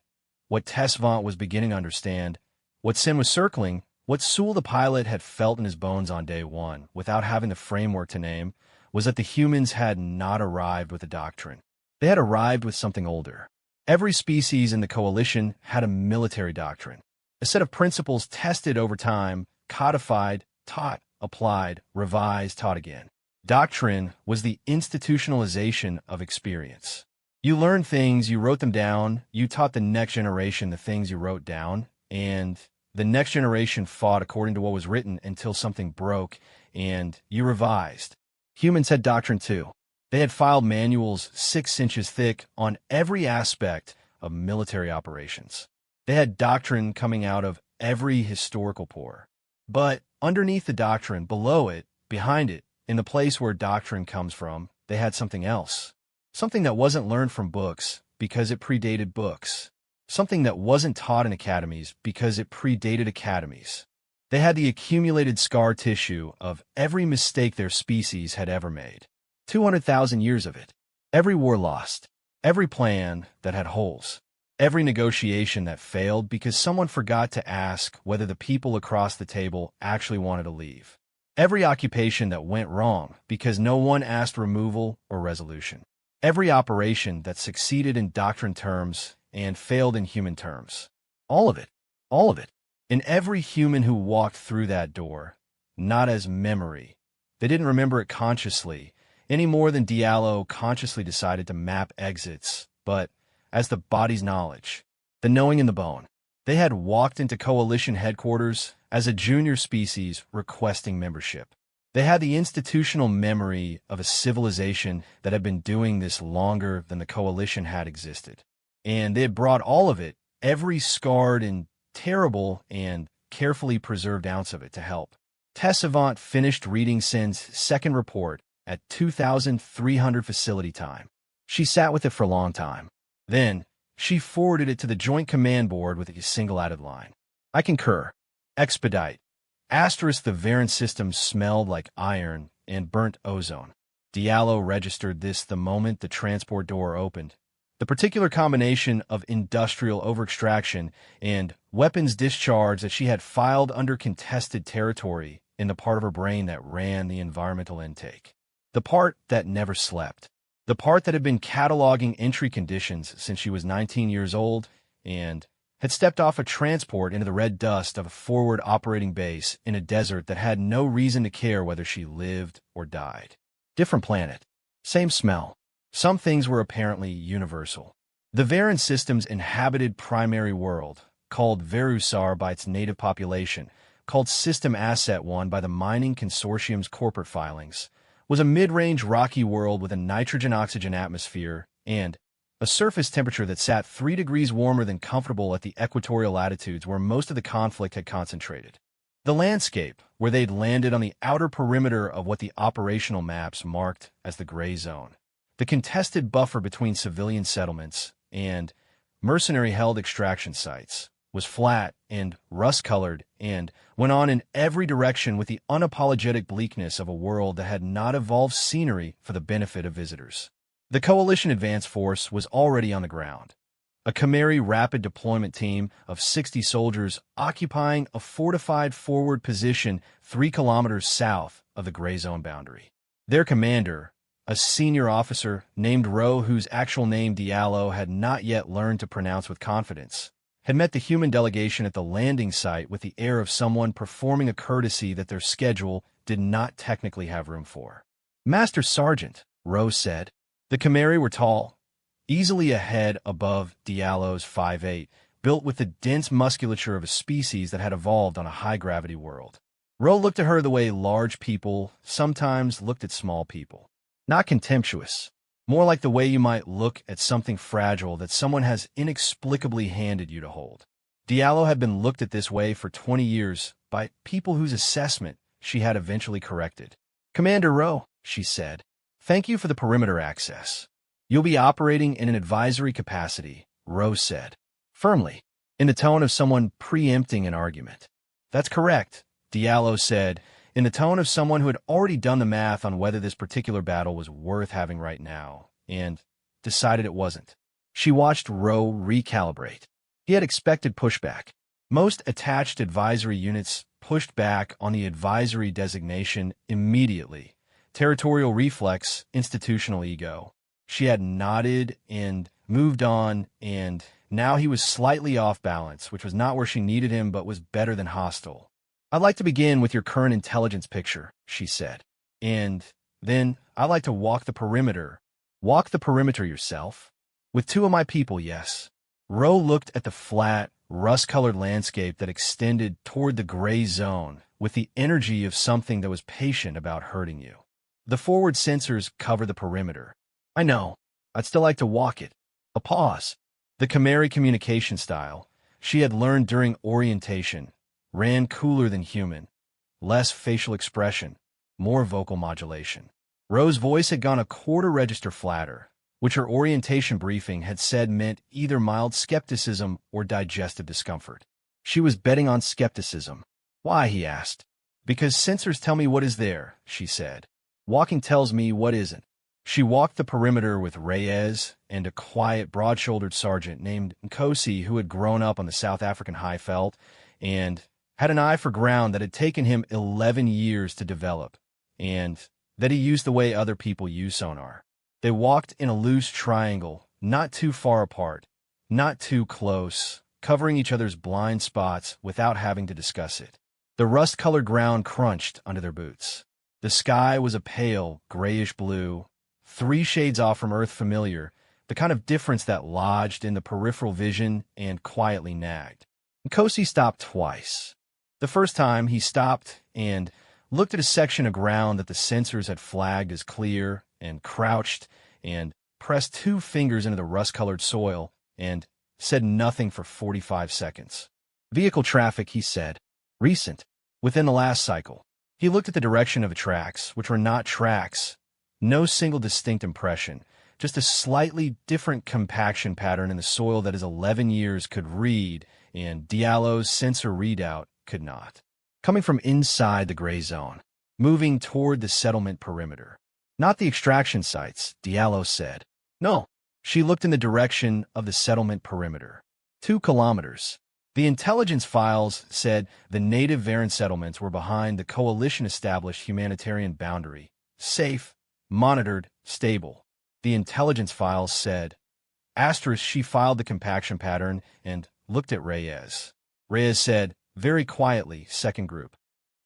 what Tessavant was beginning to understand, what Sin was circling, what Sewell the pilot had felt in his bones on day one, without having the framework to name, was that the humans had not arrived with a doctrine. They had arrived with something older. Every species in the coalition had a military doctrine, a set of principles tested over time, codified, taught, applied, revised, taught again. Doctrine was the institutionalization of experience. You learned things, you wrote them down, you taught the next generation the things you wrote down, and the next generation fought according to what was written until something broke, and you revised. Humans had doctrine too. They had filed manuals 6 inches thick on every aspect of military operations. They had doctrine coming out of every historical pore. But underneath the doctrine, below it, behind it, in the place where doctrine comes from, they had something else. Something that wasn't learned from books because it predated books. Something that wasn't taught in academies because it predated academies. They had the accumulated scar tissue of every mistake their species had ever made. 200,000 years of it. Every war lost. Every plan that had holes. Every negotiation that failed because someone forgot to ask whether the people across the table actually wanted to leave. Every occupation that went wrong because no one asked removal or resolution. Every operation that succeeded in doctrine terms and failed in human terms. All of it. All of it. And every human who walked through that door, not as memory. They didn't remember it consciously, any more than Diallo consciously decided to map exits, but as the body's knowledge, the knowing in the bone. They had walked into coalition headquarters as a junior species requesting membership. They had the institutional memory of a civilization that had been doing this longer than the coalition had existed. And they had brought all of it, every scarred and terrible and carefully preserved ounce of it to help. Tessavant finished reading Sin's second report at 2,300 facility time. She sat with it for a long time. Then, she forwarded it to the Joint Command Board with a single added line. I concur. Expedite. Asterisk, the Varren system smelled like iron and burnt ozone. Diallo registered this the moment the transport door opened. The particular combination of industrial overextraction and weapons discharge that she had filed under contested territory in the part of her brain that ran the environmental intake. The part that never slept. The part that had been cataloging entry conditions since she was 19 years old and had stepped off a transport into the red dust of a forward operating base in a desert that had no reason to care whether she lived or died. Different planet. Same smell. Some things were apparently universal. The Varren system's inhabited primary world, called Verusar by its native population, called System Asset 1 by the mining consortium's corporate filings, was a mid-range rocky world with a nitrogen-oxygen atmosphere and a surface temperature that sat 3 degrees warmer than comfortable at the equatorial latitudes where most of the conflict had concentrated. The landscape, where they'd landed on the outer perimeter of what the operational maps marked as the gray zone. The contested buffer between civilian settlements and mercenary-held extraction sites was flat and rust-colored and went on in every direction with the unapologetic bleakness of a world that had not evolved scenery for the benefit of visitors. The Coalition Advance Force was already on the ground. A Khmeri rapid deployment team of 60 soldiers occupying a fortified forward position 3 kilometers south of the gray zone boundary. Their commander, a senior officer named Ro, whose actual name Diallo had not yet learned to pronounce with confidence, had met the human delegation at the landing site with the air of someone performing a courtesy that their schedule did not technically have room for. "Master Sergeant," Ro said. The Khmeri were tall, easily a head above Diallo's 5'8", built with the dense musculature of a species that had evolved on a high-gravity world. Ro looked at her the way large people sometimes looked at small people. Not contemptuous, more like the way you might look at something fragile that someone has inexplicably handed you to hold. Diallo had been looked at this way for 20 years by people whose assessment she had eventually corrected. "Commander Ro," she said, "thank you for the perimeter access." "You'll be operating in an advisory capacity," Ro said, firmly, in the tone of someone preempting an argument. "That's correct," Diallo said, in the tone of someone who had already done the math on whether this particular battle was worth having right now, and decided it wasn't. She watched Ro recalibrate. He had expected pushback. Most attached advisory units pushed back on the advisory designation immediately. Territorial reflex, institutional ego. She had nodded and moved on, and now he was slightly off balance, which was not where she needed him but was better than hostile. "I'd like to begin with your current intelligence picture," she said. "And then I'd like to walk the perimeter." "Walk the perimeter yourself?" "With 2 of my people, yes." Ro looked at the flat, rust-colored landscape that extended toward the gray zone with the energy of something that was patient about hurting you. "The forward sensors cover the perimeter." "I know. I'd still like to walk it." A pause. The Khmeri communication style she had learned during orientation ran cooler than human, less facial expression, more vocal modulation. Ro's voice had gone a quarter register flatter, which her orientation briefing had said meant either mild skepticism or digestive discomfort. She was betting on skepticism. "Why?" he asked. "Because sensors tell me what is there," she said. "Walking tells me what isn't." She walked the perimeter with Reyes and a quiet, broad-shouldered sergeant named Nkosi, who had grown up on the South African high veld and had an eye for ground that had taken him 11 years to develop, and that he used the way other people use sonar. They walked in a loose triangle, not too far apart, not too close, covering each other's blind spots without having to discuss it. The rust-colored ground crunched under their boots. The sky was a pale, grayish blue, 3 shades off from Earth familiar, the kind of difference that lodged in the peripheral vision and quietly nagged. Nkosi stopped twice. The first time, he stopped and looked at a section of ground that the sensors had flagged as clear, and crouched and pressed 2 fingers into the rust-colored soil and said nothing for 45 seconds. "Vehicle traffic," he said. "Recent. Within the last cycle." He looked at the direction of the tracks, which were not tracks. No single distinct impression, just a slightly different compaction pattern in the soil that his 11 years could read and Diallo's sensor readout could not. Coming from inside the gray zone, moving toward the settlement perimeter. "Not the extraction sites," Diallo said. "No." She looked in the direction of the settlement perimeter. 2 kilometers. The intelligence files said the native Varen settlements were behind the coalition-established humanitarian boundary. Safe, monitored, stable. The intelligence files said. She filed the compaction pattern and looked at Reyes. Reyes said, very quietly, second group.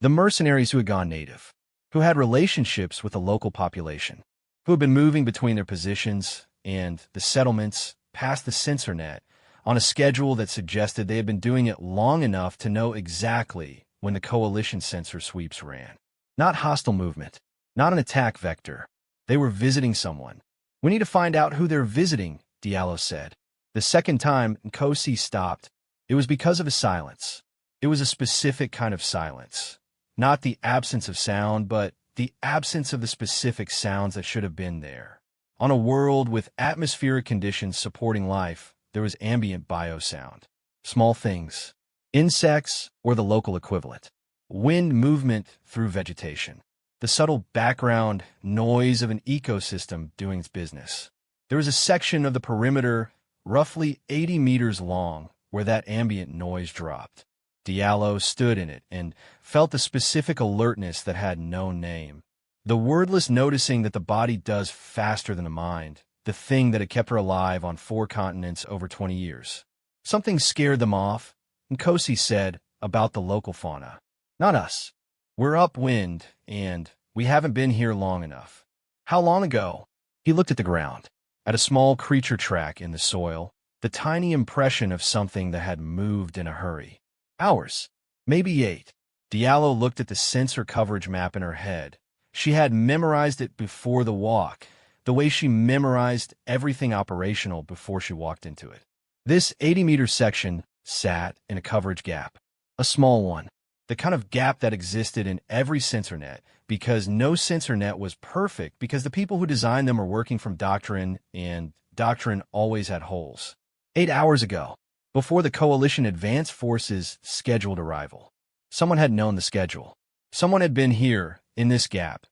The mercenaries who had gone native, who had relationships with the local population, who had been moving between their positions and the settlements past the sensor net on a schedule that suggested they had been doing it long enough to know exactly when the coalition sensor sweeps ran. Not hostile movement, not an attack vector. They were visiting someone. "We need to find out who they're visiting," Diallo said. The second time Nkosi stopped, it was because of a silence. It was a specific kind of silence. Not the absence of sound, but the absence of the specific sounds that should have been there. On a world with atmospheric conditions supporting life, there was ambient biosound. Small things. Insects or the local equivalent. Wind movement through vegetation. The subtle background noise of an ecosystem doing its business. There was a section of the perimeter roughly 80 meters long, where that ambient noise dropped. Diallo stood in it and felt the specific alertness that had no name. The wordless noticing that the body does faster than the mind, the thing that had kept her alive on 4 continents over 20 years. Something scared them off, and Kosi said, about the local fauna. Not us. We're upwind, and we haven't been here long enough. How long ago? He looked at the ground, at a small creature track in the soil, the tiny impression of something that had moved in a hurry. Hours. Maybe 8. Diallo looked at the sensor coverage map in her head. She had memorized it before the walk, the way she memorized everything operational before she walked into it. This 80-meter section sat in a coverage gap, a small one, the kind of gap that existed in every sensor net, because no sensor net was perfect because the people who designed them were working from Doctrine, and Doctrine always had holes. 8 hours ago, before the Coalition advanced forces' scheduled arrival, someone had known the schedule. Someone had been here, in this gap,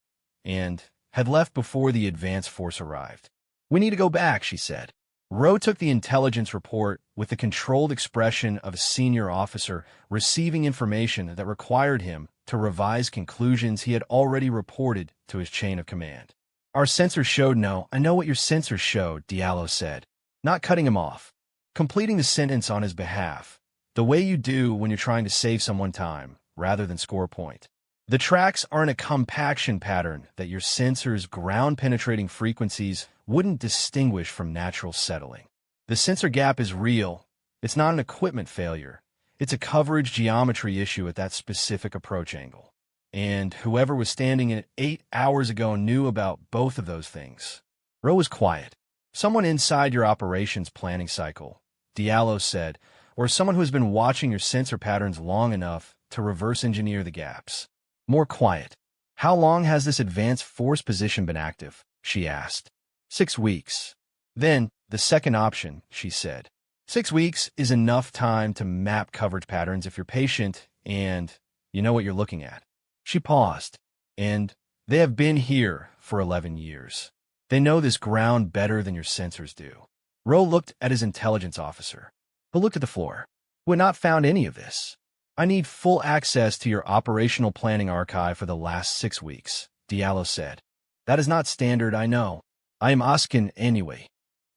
and had left before the advanced force arrived. We need to go back, she said. Rowe took the intelligence report with the controlled expression of a senior officer receiving information that required him to revise conclusions he had already reported to his chain of command. Our sensors showed no. I know what your sensors showed, Diallo said, not cutting him off, completing the sentence on his behalf, the way you do when you're trying to save someone time, rather than score a point. The tracks are in a compaction pattern that your sensor's ground-penetrating frequencies wouldn't distinguish from natural settling. The sensor gap is real. It's not an equipment failure. It's a coverage geometry issue at that specific approach angle. And whoever was standing in it 8 hours ago knew about both of those things. Rowe was quiet. Someone inside your operations planning cycle, Diallo said, or someone who has been watching your sensor patterns long enough to reverse engineer the gaps. More quiet. How long has this advanced force position been active? She asked. 6 weeks. Then, the second option, she said. 6 weeks is enough time to map coverage patterns if you're patient and you know what you're looking at. She paused. And they have been here for 11 years. They know this ground better than your sensors do. Rowe looked at his intelligence officer, who looked at the floor. We had not found any of this. I need full access to your operational planning archive for the last 6 weeks, Diallo said. That is not standard, I know. I am asking anyway.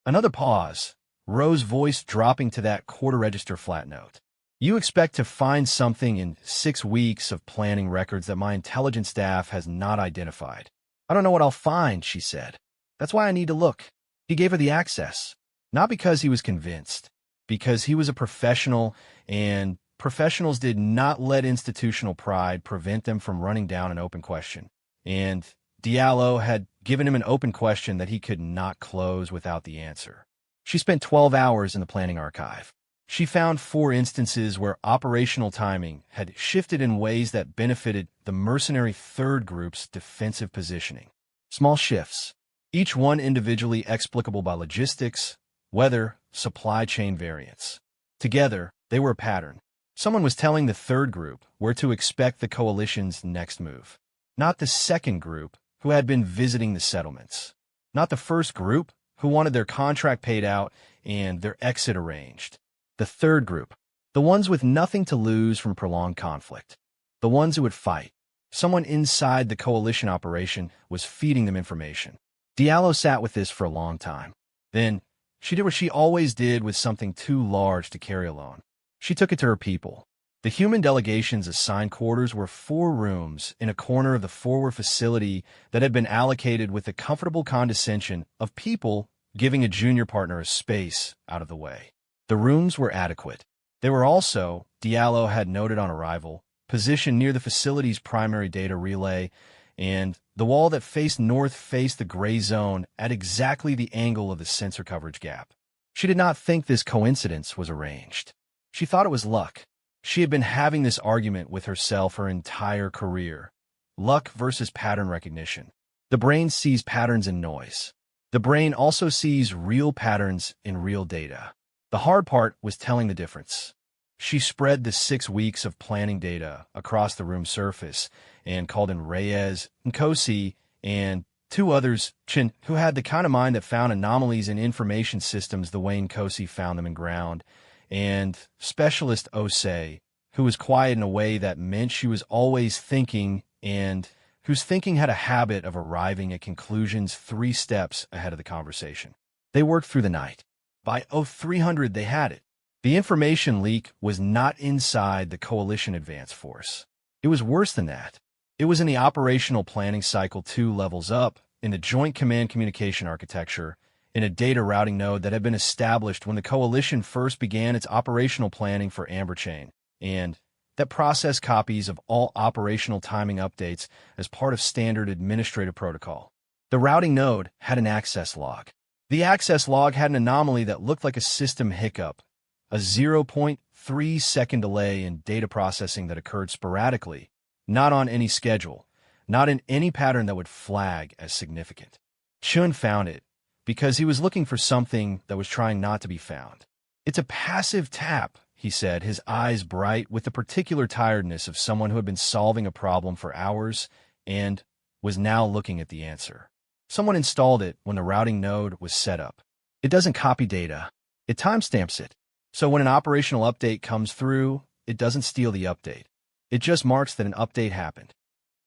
Another pause, Rowe's voice dropping to that quarter-register flat note. You expect to find something in 6 weeks of planning records that my intelligence staff has not identified. I don't know what I'll find, she said. That's why I need to look. He gave her the access, not because he was convinced, because he was a professional, and professionals did not let institutional pride prevent them from running down an open question. And Diallo had given him an open question that he could not close without the answer. She spent 12 hours in the planning archive. She found 4 instances where operational timing had shifted in ways that benefited the Mercenary Third Group's defensive positioning. Small shifts, each one individually explicable by logistics, weather, supply chain variance. Together, they were a pattern. Someone was telling the Third Group where to expect the Coalition's next move. Not the Second Group, who had been visiting the settlements. Not the First Group, who wanted their contract paid out and their exit arranged. The Third Group, the ones with nothing to lose from prolonged conflict. The ones who would fight. Someone inside the Coalition operation was feeding them information. Diallo sat with this for a long time. Then, she did what she always did with something too large to carry alone. She took it to her people. The human delegation's assigned quarters were 4 rooms in a corner of the forward facility that had been allocated with the comfortable condescension of people giving a junior partner a space out of the way. The rooms were adequate. They were also, Diallo had noted on arrival, positioned near the facility's primary data relay, and the wall that faced north faced the gray zone at exactly the angle of the sensor coverage gap. She did not think this coincidence was arranged. She thought it was luck. She had been having this argument with herself her entire career. Luck versus pattern recognition. The brain sees patterns in noise. The brain also sees real patterns in real data. The hard part was telling the difference. She spread the 6 weeks of planning data across the room surface and called in Reyes, Nkosi, and Two others, Chin, who had the kind of mind that found anomalies in information systems the way Nkosi found them in ground, and Specialist Osei, who was quiet in a way that meant she was always thinking and whose thinking had a habit of arriving at conclusions 3 steps ahead of the conversation. They worked through the night. By 0300, they had it. The information leak was not inside the Coalition Advance Force. It was worse than that. It was in the operational planning cycle 2 levels up, in the Joint Command Communication Architecture, in a data routing node that had been established when the Coalition first began its operational planning for Amberchain, and that processed copies of all operational timing updates as part of standard administrative protocol. The routing node had an access log. The access log had an anomaly that looked like a system hiccup, a 0.3-second delay in data processing that occurred sporadically, not on any schedule, not in any pattern that would flag as significant. Chun found it because he was looking for something that was trying not to be found. "It's a passive tap," he said, his eyes bright with the particular tiredness of someone who had been solving a problem for hours and was now looking at the answer. Someone installed it when the routing node was set up. It doesn't copy data. It timestamps it. So when an operational update comes through, it doesn't steal the update. It just marks that an update happened.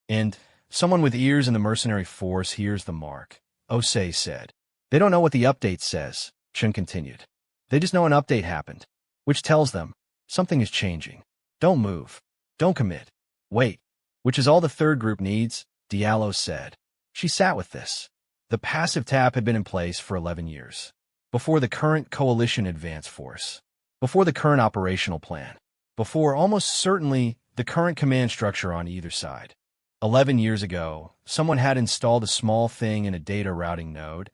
And someone with ears in the mercenary force hears the mark, Osei said. "They don't know what the update says," Chun continued. "They just know an update happened, which tells them something is changing. Don't move. Don't commit. Wait." "Which is all the third group needs," Diallo said. She sat with this. The passive tap had been in place for 11 years. Before the current Coalition Advance Force. Before the current operational plan. Before almost certainly the current command structure on either side. 11 years ago, someone had installed a small thing in a data routing node,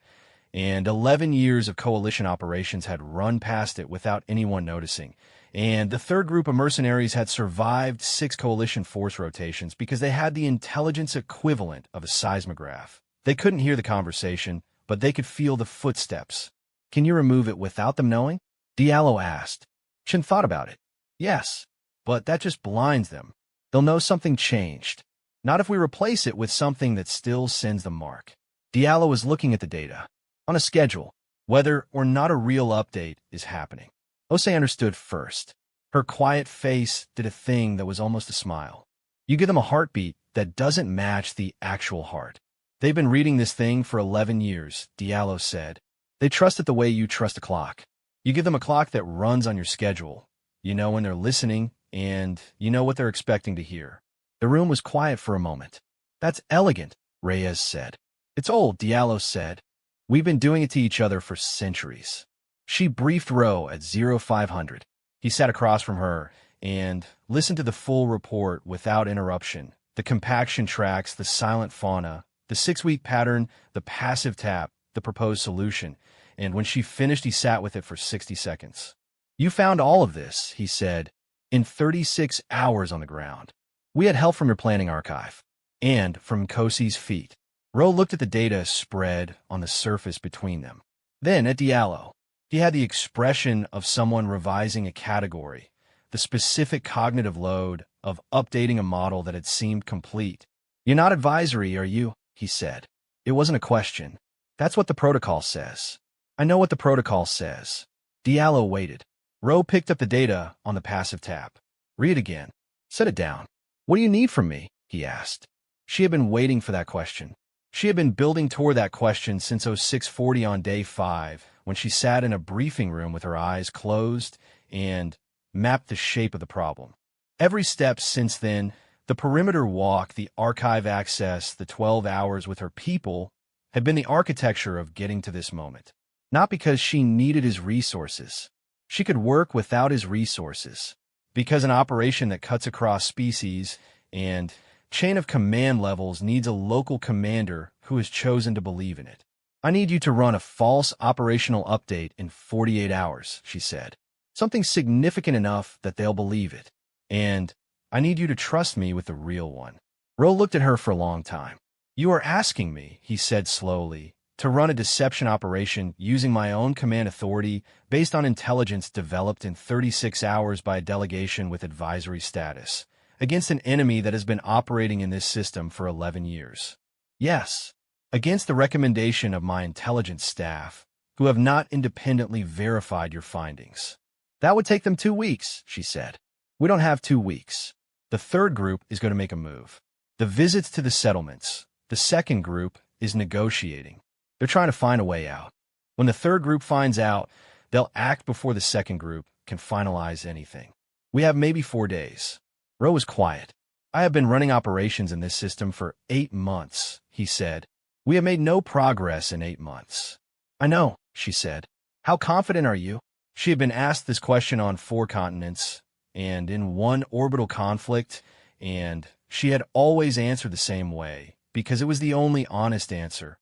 and 11 years of Coalition operations had run past it without anyone noticing, and the third group of mercenaries had survived 6 Coalition force rotations because they had the intelligence equivalent of a seismograph. They couldn't hear the conversation, but they could feel the footsteps. "Can you remove it without them knowing?" Diallo asked. Chin thought about it. "Yes, but that just blinds them. They'll know something changed. Not if we replace it with something that still sends the mark." Diallo was looking at the data. On a schedule, whether or not a real update is happening. Osei understood first. Her quiet face did a thing that was almost a smile. "You give them a heartbeat that doesn't match the actual heart. They've been reading this thing for 11 years, Diallo said. "They trust it the way you trust a clock. You give them a clock that runs on your schedule. You know when they're listening, and you know what they're expecting to hear." The room was quiet for a moment. "That's elegant," Reyes said. "It's old," Diallo said. "We've been doing it to each other for centuries." She briefed Ro at 0500. He sat across from her and listened to the full report without interruption. The compaction tracks, the silent fauna, the 6-week pattern, the passive tap, the proposed solution. And when she finished, he sat with it for 60 seconds. "You found all of this," he said, "in 36 hours on the ground. We had help from your planning archive. And from Nkosi's feet." Ro looked at the data spread on the surface between them. Then at Diallo. He had the expression of someone revising a category, the specific cognitive load of updating a model that had seemed complete. "You're not advisory, are you?" he said. It wasn't a question. "That's what the protocol says." "I know what the protocol says." Diallo waited. Ro picked up the data on the passive tap. "Read again. Set it down." "What do you need from me?" he asked. She had been waiting for that question. She had been building toward that question since 0640 on day 5, when she sat in a briefing room with her eyes closed and mapped the shape of the problem. Every step since then, the perimeter walk, the archive access, the 12 hours with her people, had been the architecture of getting to this moment. Not because she needed his resources. She could work without his resources. Because an operation that cuts across species and chain of command levels needs a local commander who has chosen to believe in it. "I need you to run a false operational update in 48 hours, she said. "Something significant enough that they'll believe it. And I need you to trust me with the real one." Ro looked at her for a long time. "You are asking me," he said slowly, "to run a deception operation using my own command authority based on intelligence developed in 36 hours by a delegation with advisory status, against an enemy that has been operating in this system for 11 years. "Yes." against the recommendation of my intelligence staff, who have not independently verified your findings. That would take them 2 weeks, she said. We don't have 2 weeks. The third group is going to make a move. The visits to the settlements. The second group is negotiating. They're trying to find a way out. When the third group finds out, they'll act before the second group can finalize anything. We have maybe 4 days. Ro was quiet. I have been running operations in this system for 8 months, he said. We have made no progress in 8 months. I know, she said. How confident are you? She had been asked this question on 4 continents and in 1 orbital conflict, and she had always answered the same way because it was the only honest answer.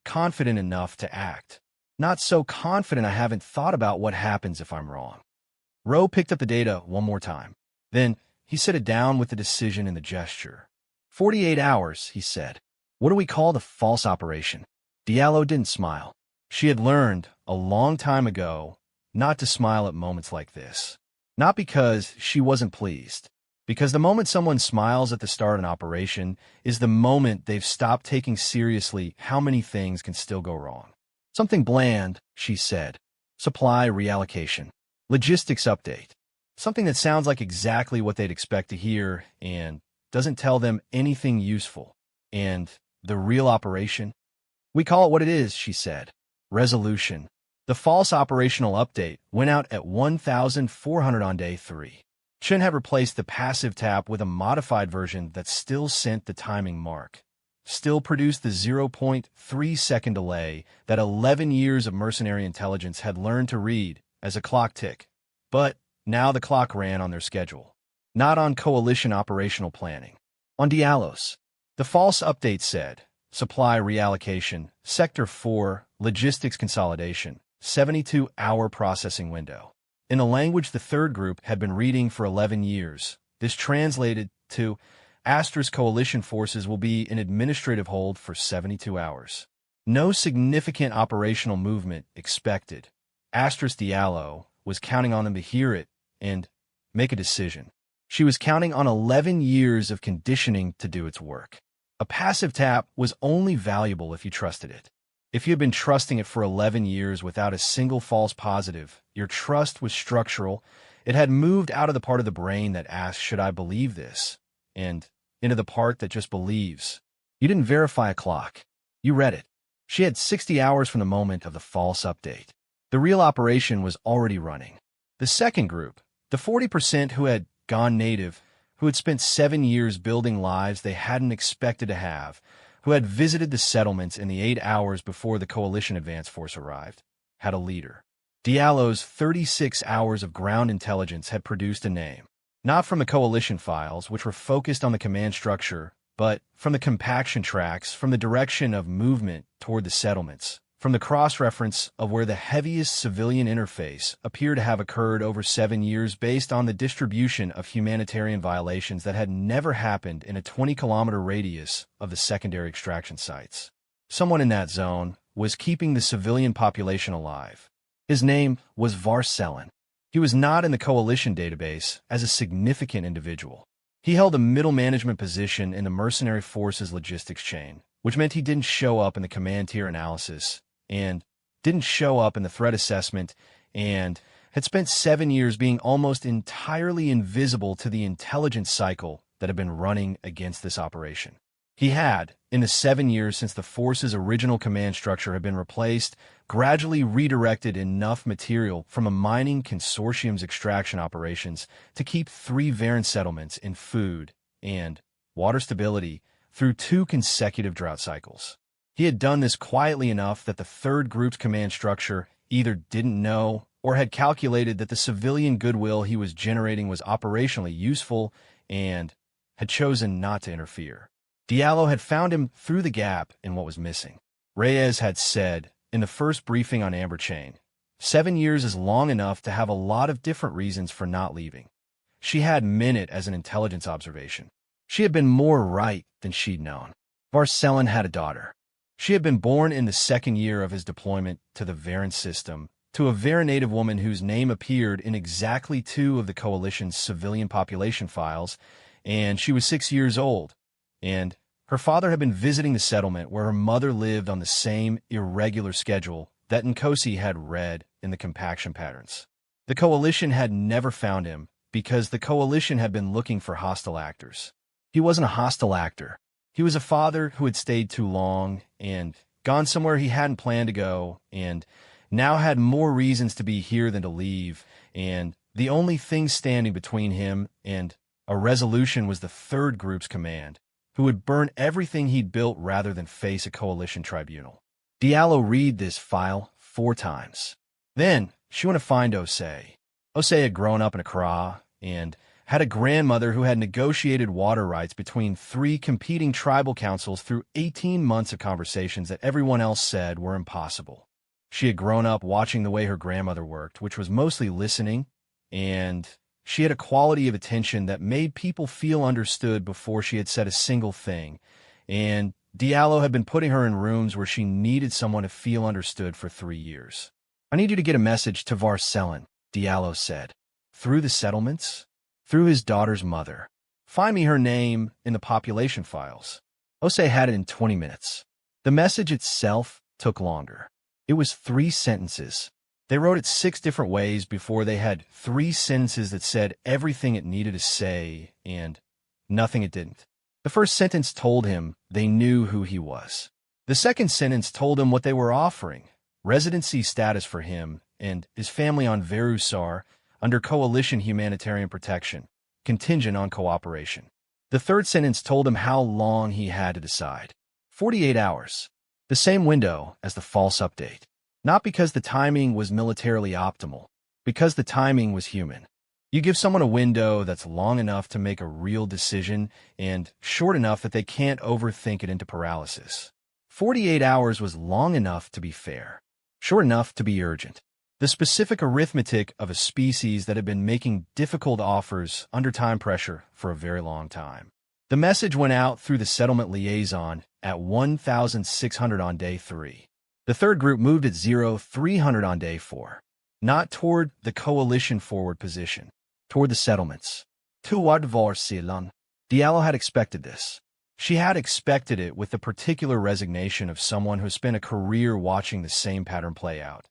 Confident enough to act. Not so confident I haven't thought about what happens if I'm wrong. Ro picked up the data one more time. Then he set it down with the decision in the gesture. 48 hours, he said. What do we call the false operation? Diallo didn't smile. She had learned a long time ago not to smile at moments like this. Not because she wasn't pleased. Because the moment someone smiles at the start of an operation is the moment they've stopped taking seriously how many things can still go wrong. Something bland, she said. Supply reallocation. Logistics update. Something that sounds like exactly what they'd expect to hear and doesn't tell them anything useful. And the real operation? We call it what it is, she said. Resolution. The false operational update went out at 1,400 on day 3. Chen had replaced the passive tap with a modified version that still sent the timing mark. Still produced the 0.3-second delay that 11 years of mercenary intelligence had learned to read as a clock tick. But now the clock ran on their schedule, not on coalition operational planning. On Diallos, the false update said, supply reallocation, Sector 4, logistics consolidation, 72-hour processing window. In a language the third group had been reading for 11 years, this translated to Astra's coalition forces will be in administrative hold for 72 hours. No significant operational movement expected. Astra's Diallo was counting on them to hear it and make a decision. She was counting on 11 years of conditioning to do its work. A passive tap was only valuable if you trusted it. If you had been trusting it for 11 years without a single false positive, your trust was structural. It had moved out of the part of the brain that asks, should I believe this? And into the part that just believes. You didn't verify a clock. You read it. She had 60 hours from the moment of the false update. The real operation was already running. The second group, the 40% who had gone native, who had spent 7 years building lives they hadn't expected to have, who had visited the settlements in the 8 hours before the coalition advance force arrived, had a leader. Diallo's 36 hours of ground intelligence had produced a name, not from the coalition files, which were focused on the command structure, but from the compaction tracks, from the direction of movement toward the settlements, from the cross-reference of where the heaviest civilian interface appeared to have occurred over 7 years based on the distribution of humanitarian violations that had never happened in a 20-kilometer radius of the secondary extraction sites. Someone in that zone was keeping the civilian population alive. His name was Varscellin. He was not in the coalition database as a significant individual. He held a middle management position in the mercenary forces logistics chain, which meant he didn't show up in the command tier analysis and didn't show up in the threat assessment and had spent 7 years being almost entirely invisible to the intelligence cycle that had been running against this operation. He had, in the 7 years since the force's original command structure had been replaced, gradually redirected enough material from a mining consortium's extraction operations to keep 3 Varen settlements in food and water stability through 2 consecutive drought cycles. He had done this quietly enough that the third group's command structure either didn't know or had calculated that the civilian goodwill he was generating was operationally useful and had chosen not to interfere. Diallo had found him through the gap in what was missing. Reyes had said in the first briefing on Amber Chain, 7 years is long enough to have a lot of different reasons for not leaving. She had meant it as an intelligence observation. She had been more right than she'd known. Varscellin had a daughter. She had been born in the 2nd year of his deployment to the Varen system, to a Varen native woman whose name appeared in exactly 2 of the Coalition's civilian population files, and she was 6 years old, and Her father had been visiting the settlement where her mother lived on the same irregular schedule that Nkosi had read in the compaction patterns. The coalition had never found him because the coalition had been looking for hostile actors. He wasn't a hostile actor. He was a father who had stayed too long and gone somewhere he hadn't planned to go and now had more reasons to be here than to leave, and the only thing standing between him and a resolution was the third group's command, who would burn everything he'd built rather than face a coalition tribunal. Diallo read this file 4 times. Then she went to find Osei. Osei had grown up in Accra and had a grandmother who had negotiated water rights between 3 competing tribal councils through 18 months of conversations that everyone else said were impossible. She had grown up watching the way her grandmother worked, which was mostly listening, and she had a quality of attention that made people feel understood before she had said a single thing, and Diallo had been putting her in rooms where she needed someone to feel understood for 3 years. "I need you to get a message to Varscellin," Diallo said. "Through the settlements? Through his daughter's mother. Find me her name in the population files." Osei had it in 20 minutes. The message itself took longer. It was 3 sentences. They wrote it 6 different ways before they had 3 sentences that said everything it needed to say and nothing it didn't. The first sentence told him they knew who he was. The second sentence told him what they were offering, residency status for him and his family on Verusar under coalition humanitarian protection, contingent on cooperation. The third sentence told him how long he had to decide. 48 hours. The same window as the false update. Not because the timing was militarily optimal, because the timing was human. You give someone a window that's long enough to make a real decision and short enough that they can't overthink it into paralysis. 48 hours was long enough to be fair, short enough to be urgent. The specific arithmetic of a species that had been making difficult offers under time pressure for a very long time. The message went out through the settlement liaison at 1,600 on day 3. The third group moved at 0300 on day 4. Not toward the coalition forward position, toward the settlements. Toward Varscellin. Diallo had expected this. She had expected it with the particular resignation of someone who spent a career watching the same pattern play out.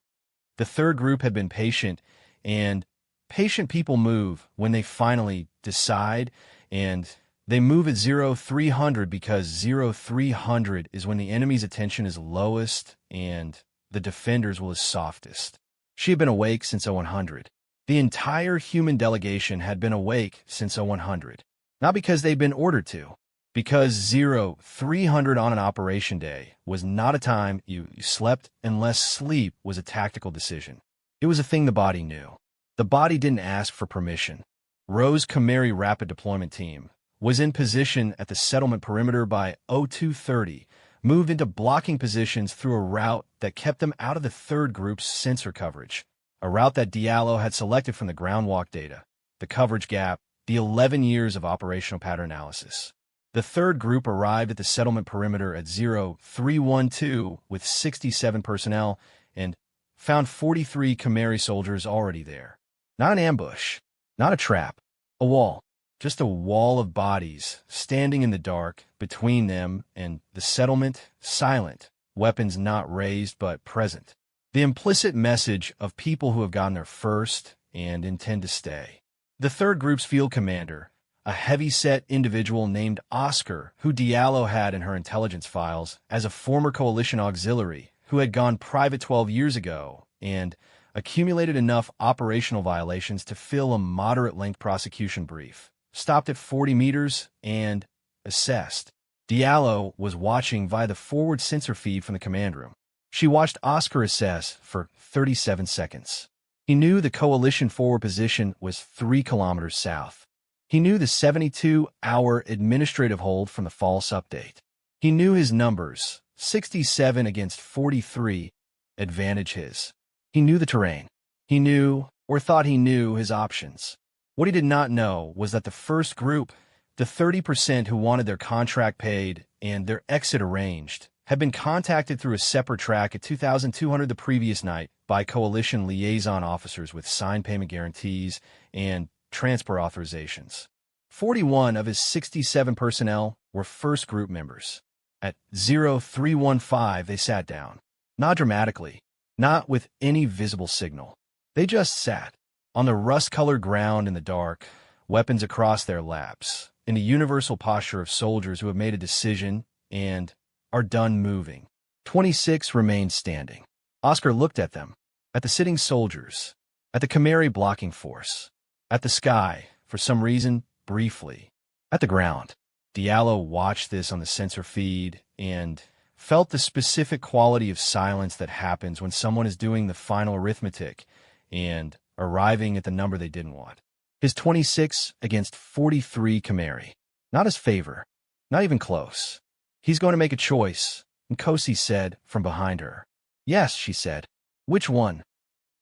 The third group had been patient, and patient people move when they finally decide, and they move at 0300 because 0300 is when the enemy's attention is lowest and the defenders will is softest. She had been awake since 0100. The entire human delegation had been awake since 0100. Not because they'd been ordered to, because 0300 on an operation day was not a time you slept unless sleep was a tactical decision. It was a thing the body knew. The body didn't ask for permission. Rose Khmeri Rapid Deployment Team was in position at the settlement perimeter by 0230, moved into blocking positions through a route that kept them out of the third group's sensor coverage, a route that Diallo had selected from the ground walk data, the coverage gap, the 11 years of operational pattern analysis. The third group arrived at the settlement perimeter at 0312 with 67 personnel and found 43 Khmeri soldiers already there. Not an ambush, not a trap, a wall. Just a wall of bodies standing in the dark between them and the settlement, silent, weapons not raised but present. The implicit message of people who have gotten there first and intend to stay. The third group's field commander, a heavy-set individual named Oscar, who Diallo had in her intelligence files as a former coalition auxiliary who had gone private 12 years ago and accumulated enough operational violations to fill a moderate-length prosecution brief, stopped at 40 meters and assessed. Diallo was watching via the forward sensor feed from the command room. She watched Oscar assess for 37 seconds. He knew the coalition forward position was 3 kilometers south. He knew the 72-hour administrative hold from the false update. He knew his numbers, 67 against 43, advantage his. He knew the terrain. He knew, or thought he knew, his options. What he did not know was that the first group, the 30% who wanted their contract paid and their exit arranged, had been contacted through a separate track at 2,200 the previous night by coalition liaison officers with signed payment guarantees and transport authorizations. 41 of his 67 personnel were first group members. At 0315, they sat down. Not dramatically, not with any visible signal. They just sat, on the rust-colored ground in the dark, weapons across their laps, in the universal posture of soldiers who have made a decision and are done moving. 26 remained standing. Oscar looked at them, at the sitting soldiers, at the Chimeri blocking force, at the sky, for some reason, briefly, at the ground. Diallo watched this on the sensor feed and felt the specific quality of silence that happens when someone is doing the final arithmetic and arriving at the number they didn't want. His 26 against 43 Chimeri. Not his favor. Not even close. He's going to make a choice, Nkosi said from behind her. Yes, she said. Which one?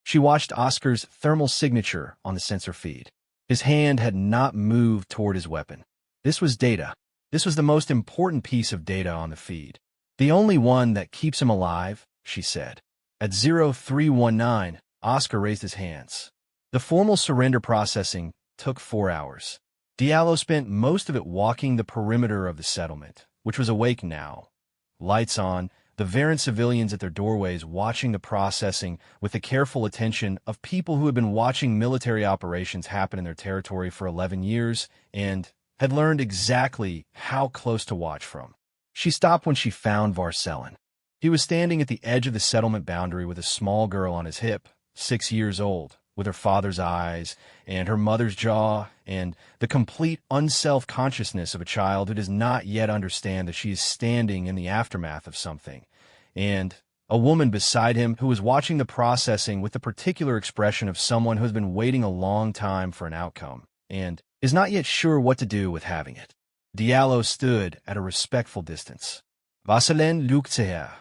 She watched Oscar's thermal signature on the sensor feed. His hand had not moved toward his weapon. This was data. This was the most important piece of data on the feed. The only one that keeps him alive, she said. At 0319, Oscar raised his hands. The formal surrender processing took 4 hours. Diallo spent most of it walking the perimeter of the settlement, which was awake now. Lights on, the Varan civilians at their doorways watching the processing with the careful attention of people who had been watching military operations happen in their territory for 11 years and had learned exactly how close to watch from. She stopped when she found Varscellin. He was standing at the edge of the settlement boundary with a small girl on his hip, 6 years old, with her father's eyes and her mother's jaw and the complete unself-consciousness of a child who does not yet understand that she is standing in the aftermath of something, and a woman beside him who was watching the processing with the particular expression of someone who has been waiting a long time for an outcome and is not yet sure what to do with having it. Diallo stood at a respectful distance. Varscellin looked to her.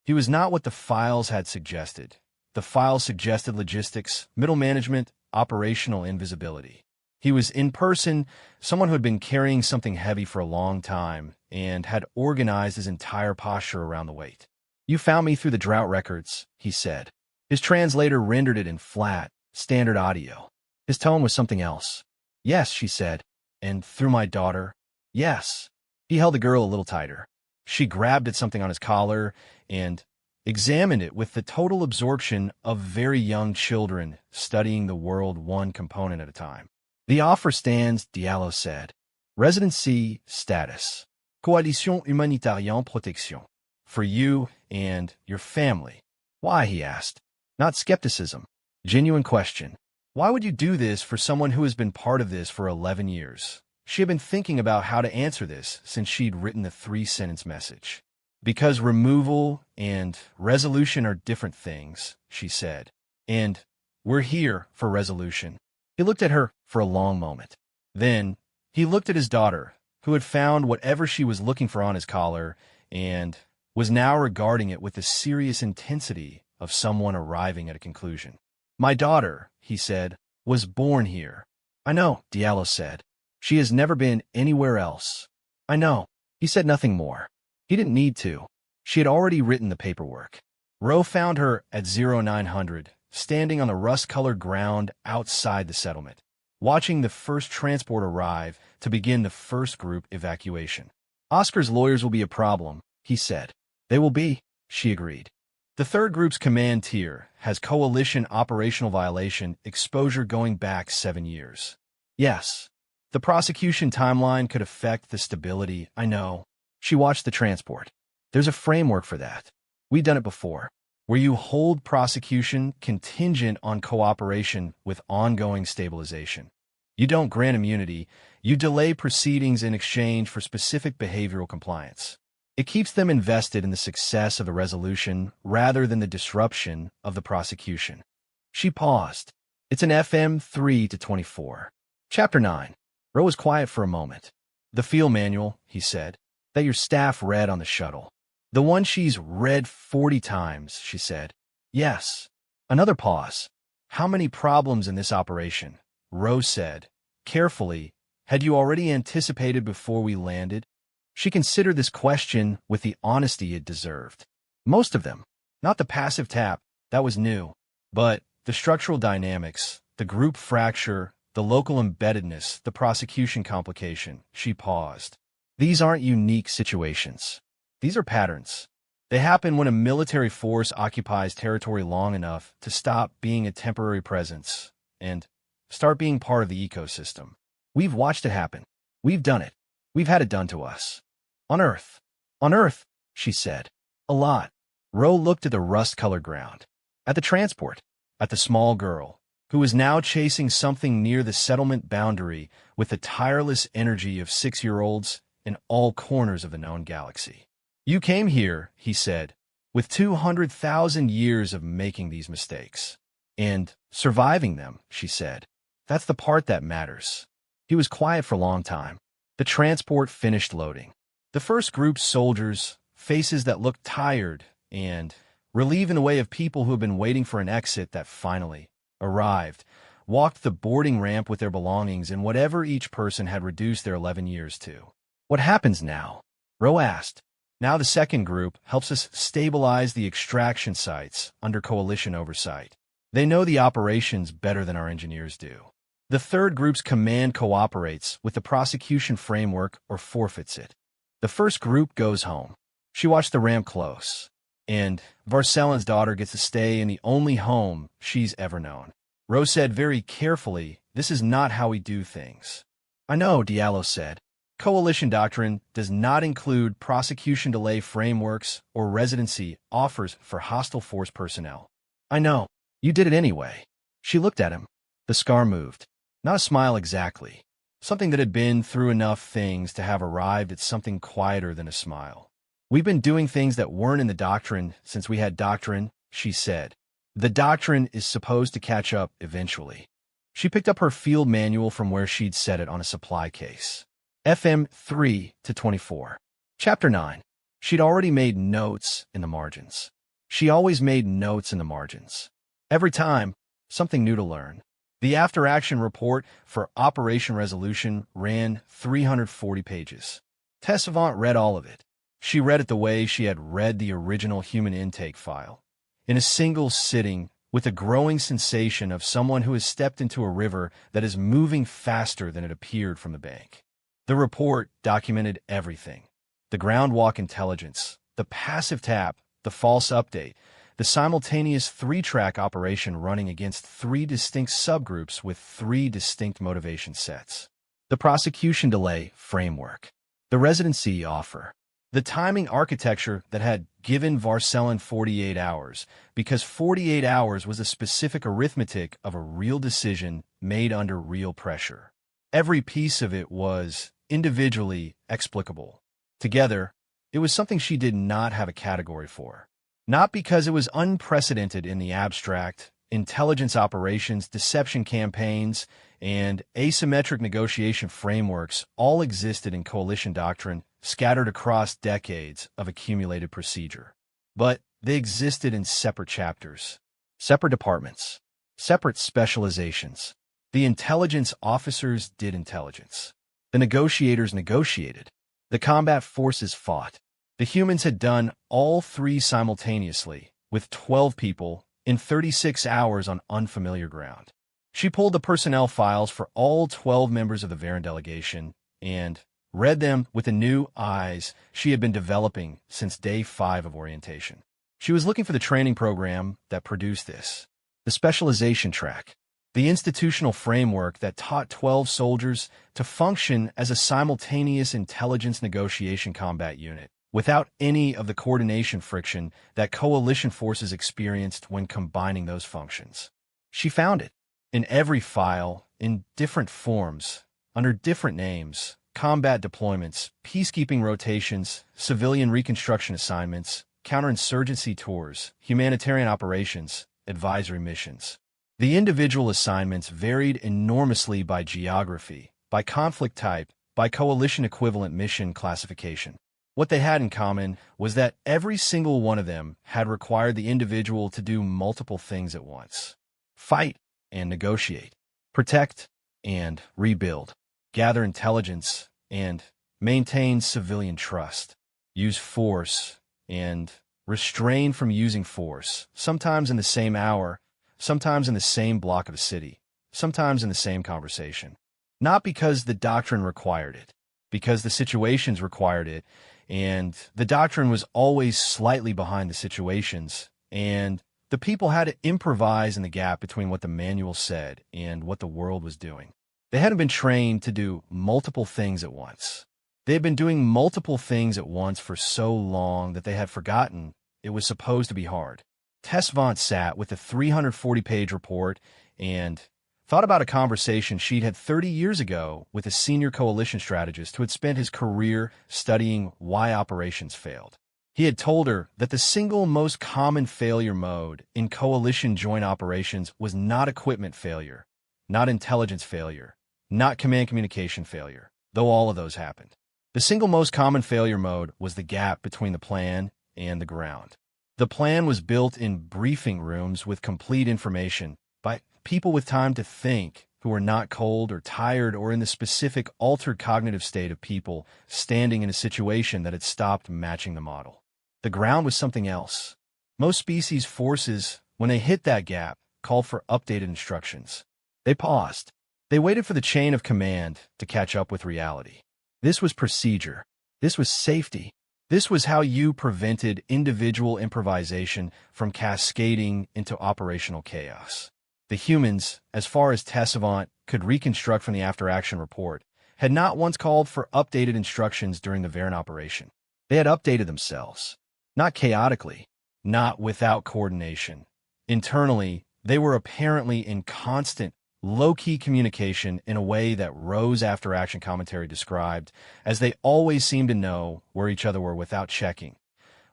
He was not what the files had suggested. The files suggested logistics, middle management, operational invisibility. He was in person, someone who had been carrying something heavy for a long time and had organized his entire posture around the weight. You found me through the drought records, he said. His translator rendered it in flat, standard audio. His tone was something else. Yes, she said. And through my daughter? Yes. He held the girl a little tighter. She grabbed at something on his collar and examined it with the total absorption of very young children studying the world one component at a time. The offer stands, Diallo said. Residency status. Coalition Humanitarienne Protection. For you and your family. Why, he asked. Not skepticism. Genuine question. Why would you do this for someone who has been part of this for 11 years? She had been thinking about how to answer this since she'd written the 3-sentence message. Because removal and resolution are different things, she said. And we're here for resolution. He looked at her for a long moment. Then he looked at his daughter, who had found whatever she was looking for on his collar and was now regarding it with the serious intensity of someone arriving at a conclusion. My daughter, he said, was born here. I know, Diallo said. She has never been anywhere else. I know. He said nothing more. He didn't need to. She had already written the paperwork. Rowe found her at 0900, standing on the rust-colored ground outside the settlement, watching the first transport arrive to begin the first group evacuation. Oscar's lawyers will be a problem, he said. They will be, she agreed. The third group's command tier has coalition operational violation exposure going back 7 years. Yes. The prosecution timeline could affect the stability, I know. She watched the transport. There's a framework for that. We've done it before, where you hold prosecution contingent on cooperation with ongoing stabilization. You don't grant immunity, you delay proceedings in exchange for specific behavioral compliance. It keeps them invested in the success of a resolution rather than the disruption of the prosecution. She paused. It's an FM 3-24. Chapter 9. Rowe was quiet for a moment. The field manual, he said, that your staff read on the shuttle. The one she's read 40 times, she said. Yes. Another pause. How many problems in this operation? Rowe said. Carefully, had you already anticipated before we landed? She considered this question with the honesty it deserved. Most of them. Not the passive tap, that was new. But the structural dynamics, the group fracture, the local embeddedness, the prosecution complication. She paused. These aren't unique situations. These are patterns. They happen when a military force occupies territory long enough to stop being a temporary presence and start being part of the ecosystem. We've watched it happen. We've done it. We've had it done to us. On Earth. On Earth, she said. A lot. Ro looked at the rust-colored ground. At the transport. At the small girl, who was now chasing something near the settlement boundary with the tireless energy of 6-year-olds in all corners of the known galaxy. You came here, he said, with 200,000 years of making these mistakes. And surviving them, she said. That's the part that matters. He was quiet for a long time. The transport finished loading. The first group's soldiers, faces that looked tired and relieved in the way of people who had been waiting for an exit that finally arrived, walked the boarding ramp with their belongings and whatever each person had reduced their 11 years to. What happens now? Ro asked. Now the second group helps us stabilize the extraction sites under coalition oversight. They know the operations better than our engineers do. The third group's command cooperates with the prosecution framework or forfeits it. The first group goes home. She watched the ramp close. And Varscellin's daughter gets to stay in the only home she's ever known. Ro said very carefully, "This is not how we do things." "I know," Diallo said. "Coalition doctrine does not include prosecution delay frameworks or residency offers for hostile force personnel." "I know. You did it anyway." She looked at him. The scar moved. Not a smile exactly. Something that had been through enough things to have arrived at something quieter than a smile. "We've been doing things that weren't in the doctrine since we had doctrine," she said. "The doctrine is supposed to catch up eventually." She picked up her field manual from where she'd set it on a supply case. FM 3-24. Chapter 9. She'd already made notes in the margins. She always made notes in the margins. Every time, something new to learn. The after-action report for Operation Resolution ran 340 pages. Tessavant read all of it. She read it the way she had read the original human intake file, in a single sitting, with a growing sensation of someone who has stepped into a river that is moving faster than it appeared from the bank. The report documented everything. The ground walk intelligence, the passive tap, the false update, the simultaneous 3-track operation running against 3 distinct subgroups with 3 distinct motivation sets. The prosecution delay framework. The residency offer. The timing architecture that had given Varscellin 48 hours, because 48 hours was a specific arithmetic of a real decision made under real pressure. Every piece of it was individually explicable. Together, it was something she did not have a category for. Not because it was unprecedented in the abstract, intelligence operations, deception campaigns, and asymmetric negotiation frameworks all existed in coalition doctrine, scattered across decades of accumulated procedure. But they existed in separate chapters, separate departments, separate specializations. The intelligence officers did intelligence. The negotiators negotiated. The combat forces fought. The humans had done all 3 simultaneously, with 12 people, in 36 hours on unfamiliar ground. She pulled the personnel files for all 12 members of the Varan delegation and read them with the new eyes she had been developing since day 5 of orientation. She was looking for the training program that produced this, the specialization track, the institutional framework that taught 12 soldiers to function as a simultaneous intelligence negotiation combat unit, without any of the coordination friction that coalition forces experienced when combining those functions. She found it. In every file, in different forms, under different names, combat deployments, peacekeeping rotations, civilian reconstruction assignments, counterinsurgency tours, humanitarian operations, advisory missions. The individual assignments varied enormously by geography, by conflict type, by coalition equivalent mission classification. What they had in common was that every single one of them had required the individual to do multiple things at once. Fight and negotiate, protect and rebuild, gather intelligence and maintain civilian trust, use force and restrain from using force, sometimes in the same hour, sometimes in the same block of a city, sometimes in the same conversation. Not because the doctrine required it, because the situations required it, and the doctrine was always slightly behind the situations, and the people had to improvise in the gap between what the manual said and what the world was doing. They hadn't been trained to do multiple things at once. They had been doing multiple things at once for so long that they had forgotten it was supposed to be hard. Tessavant sat with a 340-page report and thought about a conversation she'd had 30 years ago with a senior coalition strategist who had spent his career studying why operations failed. He had told her that the single most common failure mode in coalition joint operations was not equipment failure, not intelligence failure, not command communication failure, though all of those happened. The single most common failure mode was the gap between the plan and the ground. The plan was built in briefing rooms with complete information by people with time to think who were not cold or tired or in the specific altered cognitive state of people standing in a situation that had stopped matching the model. The ground was something else. Most species forces, when they hit that gap, called for updated instructions. They paused. They waited for the chain of command to catch up with reality. This was procedure. This was safety. This was how you prevented individual improvisation from cascading into operational chaos. The humans, as far as Tessavant could reconstruct from the after-action report, had not once called for updated instructions during the Varen operation. They had updated themselves. Not chaotically, not without coordination. Internally, they were apparently in constant, low-key communication in a way that Rowe's after-action commentary described, as they always seemed to know where each other were without checking.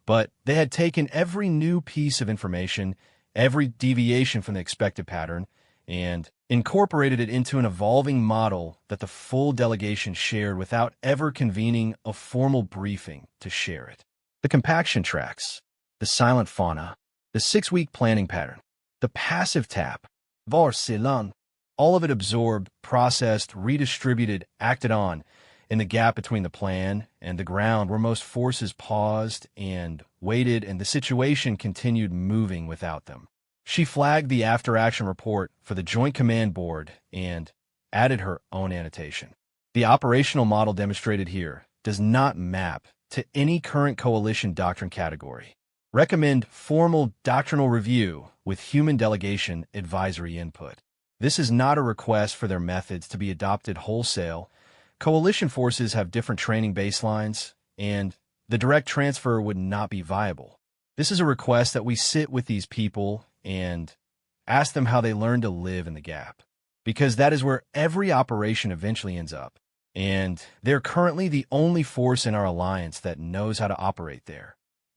But they had taken every new piece of information, every deviation from the expected pattern, and incorporated it into an evolving model that the full delegation shared without ever convening a formal briefing to share it. The compaction tracks, the silent fauna, the 6-week planning pattern, the passive tap, Varscellin, all of it absorbed, processed, redistributed, acted on in the gap between the plan and the ground where most forces paused and waited and the situation continued moving without them. She flagged the after-action report for the Joint Command Board and added her own annotation. The operational model demonstrated here does not map to any current coalition doctrine category. Recommend formal doctrinal review with human delegation advisory input. This is not a request for their methods to be adopted wholesale. Coalition forces have different training baselines, and the direct transfer would not be viable. This is a request that we sit with these people and ask them how they learn to live in the gap, because that is where every operation eventually ends up, and they're currently the only force in our alliance that knows how to operate there.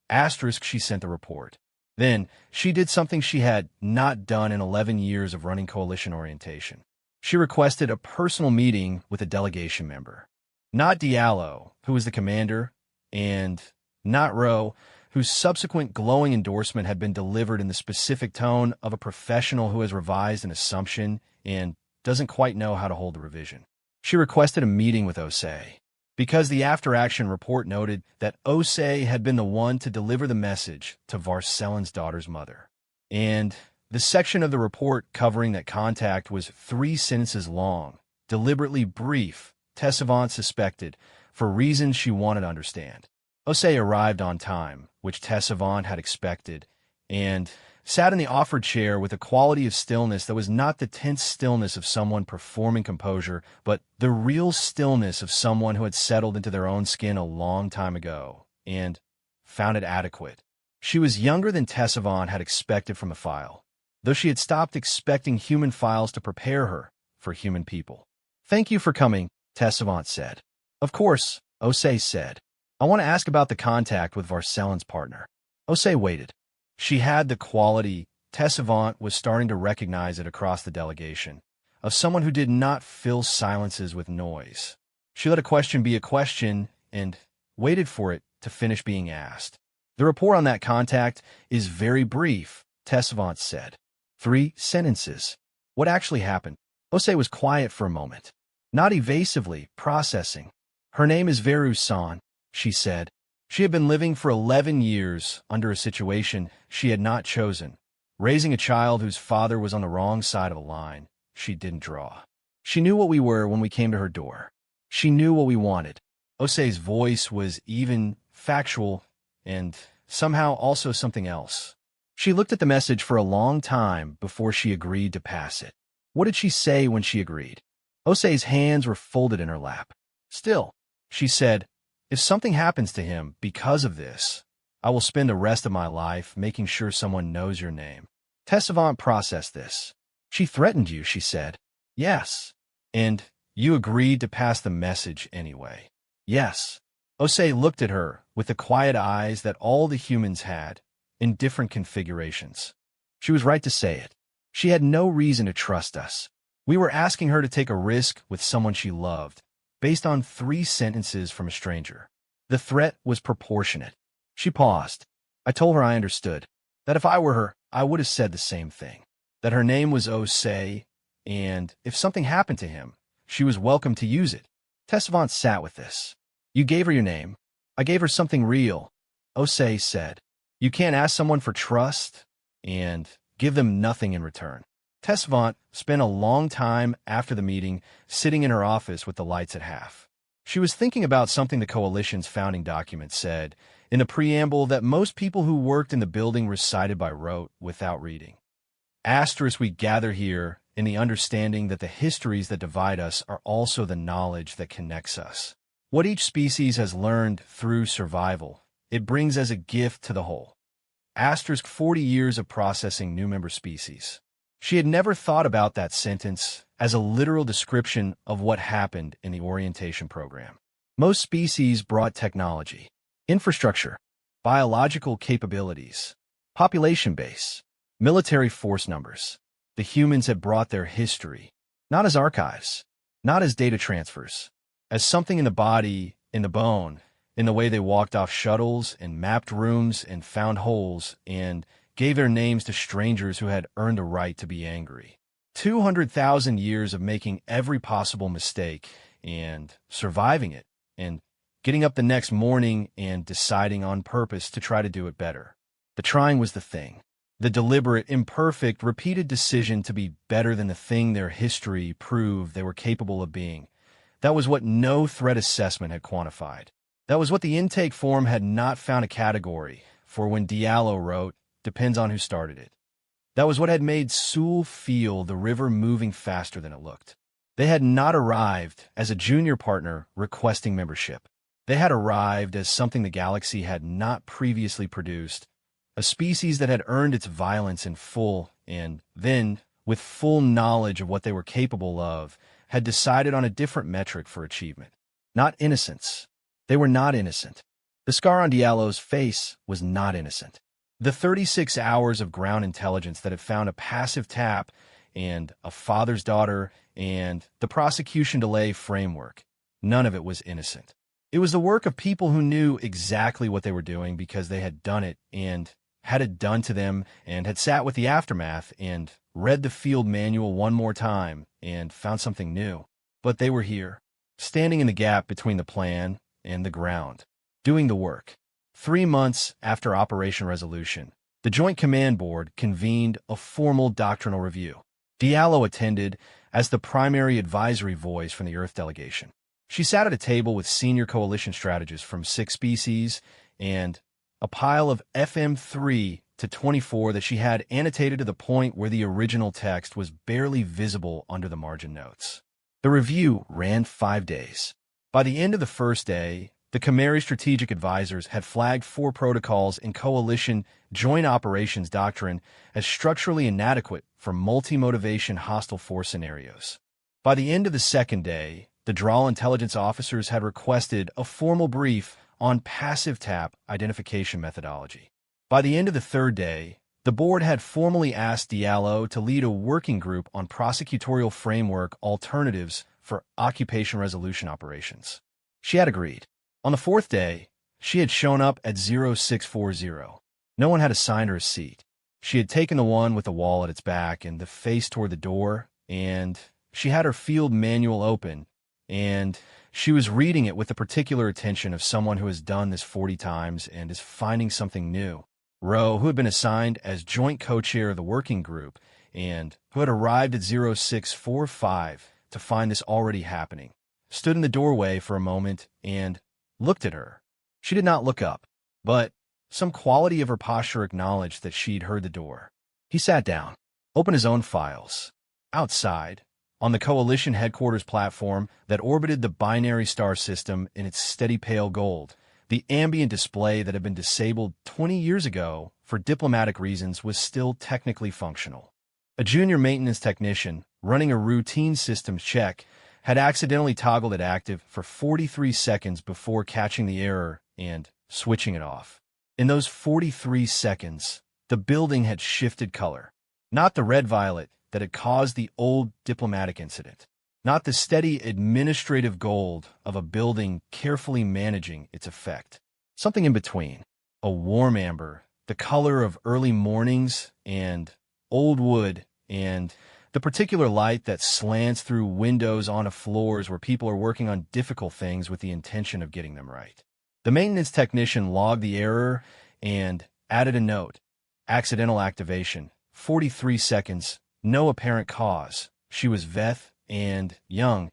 Asterisk, she sent the report. Then, she did something she had not done in 11 years of running coalition orientation. She requested a personal meeting with a delegation member. Not Diallo, who was the commander, and not Rowe, whose subsequent glowing endorsement had been delivered in the specific tone of a professional who has revised an assumption and doesn't quite know how to hold the revision. She requested a meeting with Osei, because the after-action report noted that Osei had been the one to deliver the message to Varscellin's daughter's mother. And the section of the report covering that contact was 3 sentences long, deliberately brief, Tessavant suspected, for reasons she wanted to understand. Osei arrived on time, which Tessavant had expected, and sat in the offered chair with a quality of stillness that was not the tense stillness of someone performing composure, but the real stillness of someone who had settled into their own skin a long time ago, and found it adequate. She was younger than Tessavant had expected from the file, though she had stopped expecting human files to prepare her for human people. "Thank you for coming," Tessavant said. "Of course," Osei said. "I want to ask about the contact with Varscellin's partner." Osei waited. She had the quality, Tessavant was starting to recognize it across the delegation, of someone who did not fill silences with noise. She let a question be a question and waited for it to finish being asked. "The report on that contact is very brief," Tessavant said. 3 sentences. "What actually happened?" Osei was quiet for a moment, not evasively, processing. "Her name is Verusar," she said. She had been living for 11 years under a situation she had not chosen, raising a child whose father was on the wrong side of a line she didn't draw. She knew what we were when we came to her door. She knew what we wanted. Osei's voice was even, factual, and somehow also something else. She looked at the message for a long time before she agreed to pass it. What did she say when she agreed? Osei's hands were folded in her lap. Still, she said, if something happens to him because of this, I will spend the rest of my life making sure someone knows your name. Tessavant processed this. She threatened you, she said. Yes. And you agreed to pass the message anyway. Yes. Osei looked at her with the quiet eyes that all the humans had, in different configurations. She was right to say it. She had no reason to trust us. We were asking her to take a risk with someone she loved, based on 3 sentences from a stranger. The threat was proportionate. She paused. I told her I understood, that if I were her, I would have said the same thing, that her name was Osei, and if something happened to him, she was welcome to use it. Tessavant sat with this. You gave her your name. I gave her something real, Osei said. You can't ask someone for trust and give them nothing in return. Tessavant spent a long time after the meeting sitting in her office with the lights at half. She was thinking about something the Coalition's founding document said in a preamble that most people who worked in the building recited by rote without reading. Asterisk, we gather here in the understanding that the histories that divide us are also the knowledge that connects us. What each species has learned through survival, it brings as a gift to the whole. Asterisk 40 years of processing new member species. She had never thought about that sentence as a literal description of what happened in the orientation program. Most species brought technology, infrastructure, biological capabilities, population base, military force numbers. The humans had brought their history, not as archives, not as data transfers, as something in the body, in the bone, in the way they walked off shuttles and mapped rooms and found holes and gave their names to strangers who had earned a right to be angry. 200,000 years of making every possible mistake and surviving it and getting up the next morning and deciding on purpose to try to do it better. The trying was the thing. The deliberate, imperfect, repeated decision to be better than the thing their history proved they were capable of being. That was what no threat assessment had quantified. That was what the intake form had not found a category for when Diallo wrote, depends on who started it. That was what had made Sewell feel the river moving faster than it looked. They had not arrived as a junior partner requesting membership. They had arrived as something the galaxy had not previously produced, a species that had earned its violence in full and then, with full knowledge of what they were capable of, had decided on a different metric for achievement. Not innocence. They were not innocent. The scar on Diallo's face was not innocent. The 36 hours of ground intelligence that had found a passive tap and a father's daughter and the prosecution delay framework, none of it was innocent. It was the work of people who knew exactly what they were doing because they had done it and had it done to them and had sat with the aftermath and read the field manual one more time and found something new. But they were here, standing in the gap between the plan and the ground, doing the work. 3 months after Operation Resolution, the Joint Command Board convened a formal doctrinal review. Diallo attended as the primary advisory voice from the Earth delegation. She sat at a table with senior coalition strategists from 6 species and a pile of FM3 to 24 that she had annotated to the point where the original text was barely visible under the margin notes. The review ran 5 days. By the end of the first day, the Khmeri strategic advisors had flagged 4 protocols in Coalition Joint Operations Doctrine as structurally inadequate for multi-motivation hostile force scenarios. By the end of the second day, the Dral intelligence officers had requested a formal brief on passive tap identification methodology. By the end of the third day, the board had formally asked Diallo to lead a working group on prosecutorial framework alternatives for occupation resolution operations. She had agreed. On the 4th day, she had shown up at 0640. No one had assigned her a seat. She had taken the one with the wall at its back and the face toward the door, and she had her field manual open, and she was reading it with the particular attention of someone who has done this 40 times and is finding something new. Rowe, who had been assigned as joint co-chair of the working group and who had arrived at 0645 to find this already happening, stood in the doorway for a moment and looked at her. She did not look up, but some quality of her posture acknowledged that she'd heard the door. He sat down, opened his own files. Outside, on the Coalition headquarters platform that orbited the binary star system in its steady pale gold, the ambient display that had been disabled 20 years ago for diplomatic reasons was still technically functional. A junior maintenance technician, running a routine systems check, had accidentally toggled it active for 43 seconds before catching the error and switching it off. In those 43 seconds, the building had shifted color. Not the red-violet that had caused the old diplomatic incident. Not the steady administrative gold of a building carefully managing its effect. Something in between. A warm amber, the color of early mornings and old wood, and the particular light that slants through windows onto floors where people are working on difficult things with the intention of getting them right. The maintenance technician logged the error and added a note. Accidental activation. 43 seconds. No apparent cause. She was Veth and young,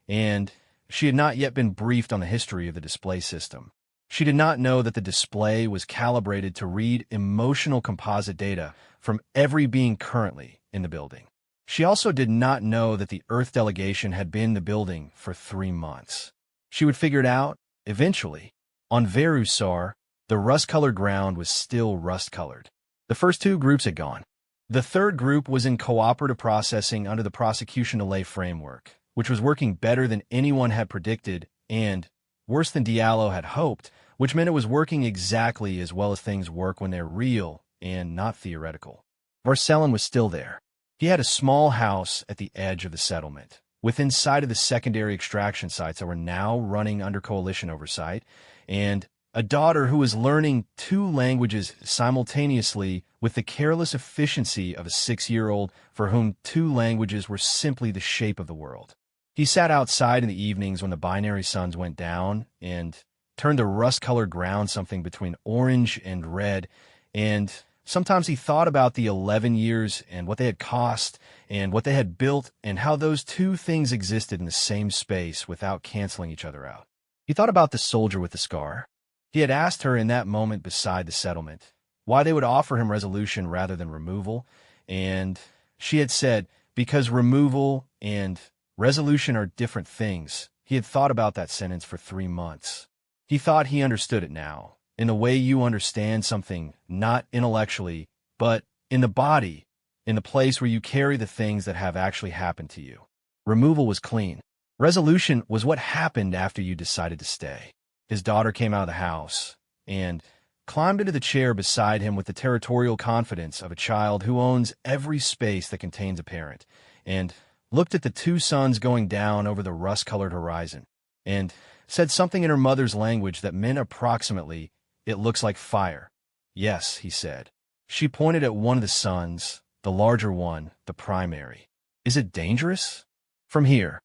and she had not yet been briefed on the history of the display system. She did not know that the display was calibrated to read emotional composite data from every being currently in the building. She also did not know that the Earth delegation had been in the building for 3 months. She would figure it out, eventually. On Verusar, the rust-colored ground was still rust-colored. The first 2 groups had gone. The third group was in cooperative processing under the prosecution delay framework, which was working better than anyone had predicted and, worse than Diallo had hoped, which meant it was working exactly as well as things work when they're real and not theoretical. Varscellin was still there. He had a small house at the edge of the settlement, within sight of the secondary extraction sites that were now running under coalition oversight, and a daughter who was learning 2 languages simultaneously with the careless efficiency of a 6-year-old for whom 2 languages were simply the shape of the world. He sat outside in the evenings when the binary suns went down and turned the rust-colored ground something between orange and red, and sometimes he thought about the 11 years and what they had cost and what they had built and how those 2 things existed in the same space without canceling each other out. He thought about the soldier with the scar. He had asked her in that moment beside the settlement why they would offer him resolution rather than removal, and she had said, because removal and resolution are different things. He had thought about that sentence for 3 months. He thought he understood it now, in the way you understand something, not intellectually, but in the body, in the place where you carry the things that have actually happened to you. Removal was clean. Resolution was what happened after you decided to stay. His daughter came out of the house and climbed into the chair beside him with the territorial confidence of a child who owns every space that contains a parent, and looked at the 2 suns going down over the rust-colored horizon, and said something in her mother's language that meant approximately, "It looks like fire." "Yes," he said. She pointed at one of the suns, the larger one, the primary. "Is it dangerous?" "From here."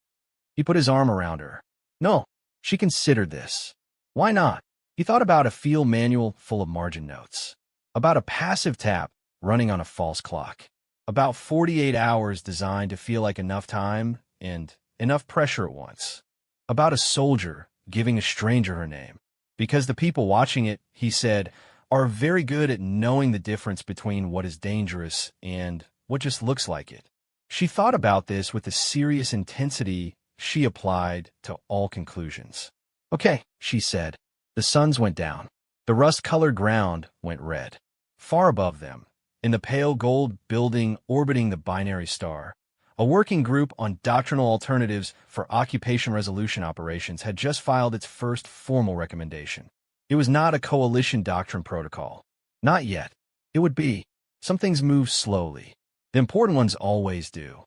He put his arm around her. "No." She considered this. Why not? He thought about a field manual full of margin notes, about a passive tap running on a false clock, about 48 hours designed to feel like enough time and enough pressure at once, about a soldier giving a stranger her name, because the people watching it, he said, are very good at knowing the difference between what is dangerous and what just looks like it. She thought about this with the serious intensity she applied to all conclusions. "Okay," she said. The suns went down. The rust-colored ground went red. Far above them, in the pale gold building orbiting the binary star, a working group on doctrinal alternatives for occupation resolution operations had just filed its first formal recommendation. It was not a coalition doctrine protocol. Not yet. It would be. Some things move slowly. The important ones always do.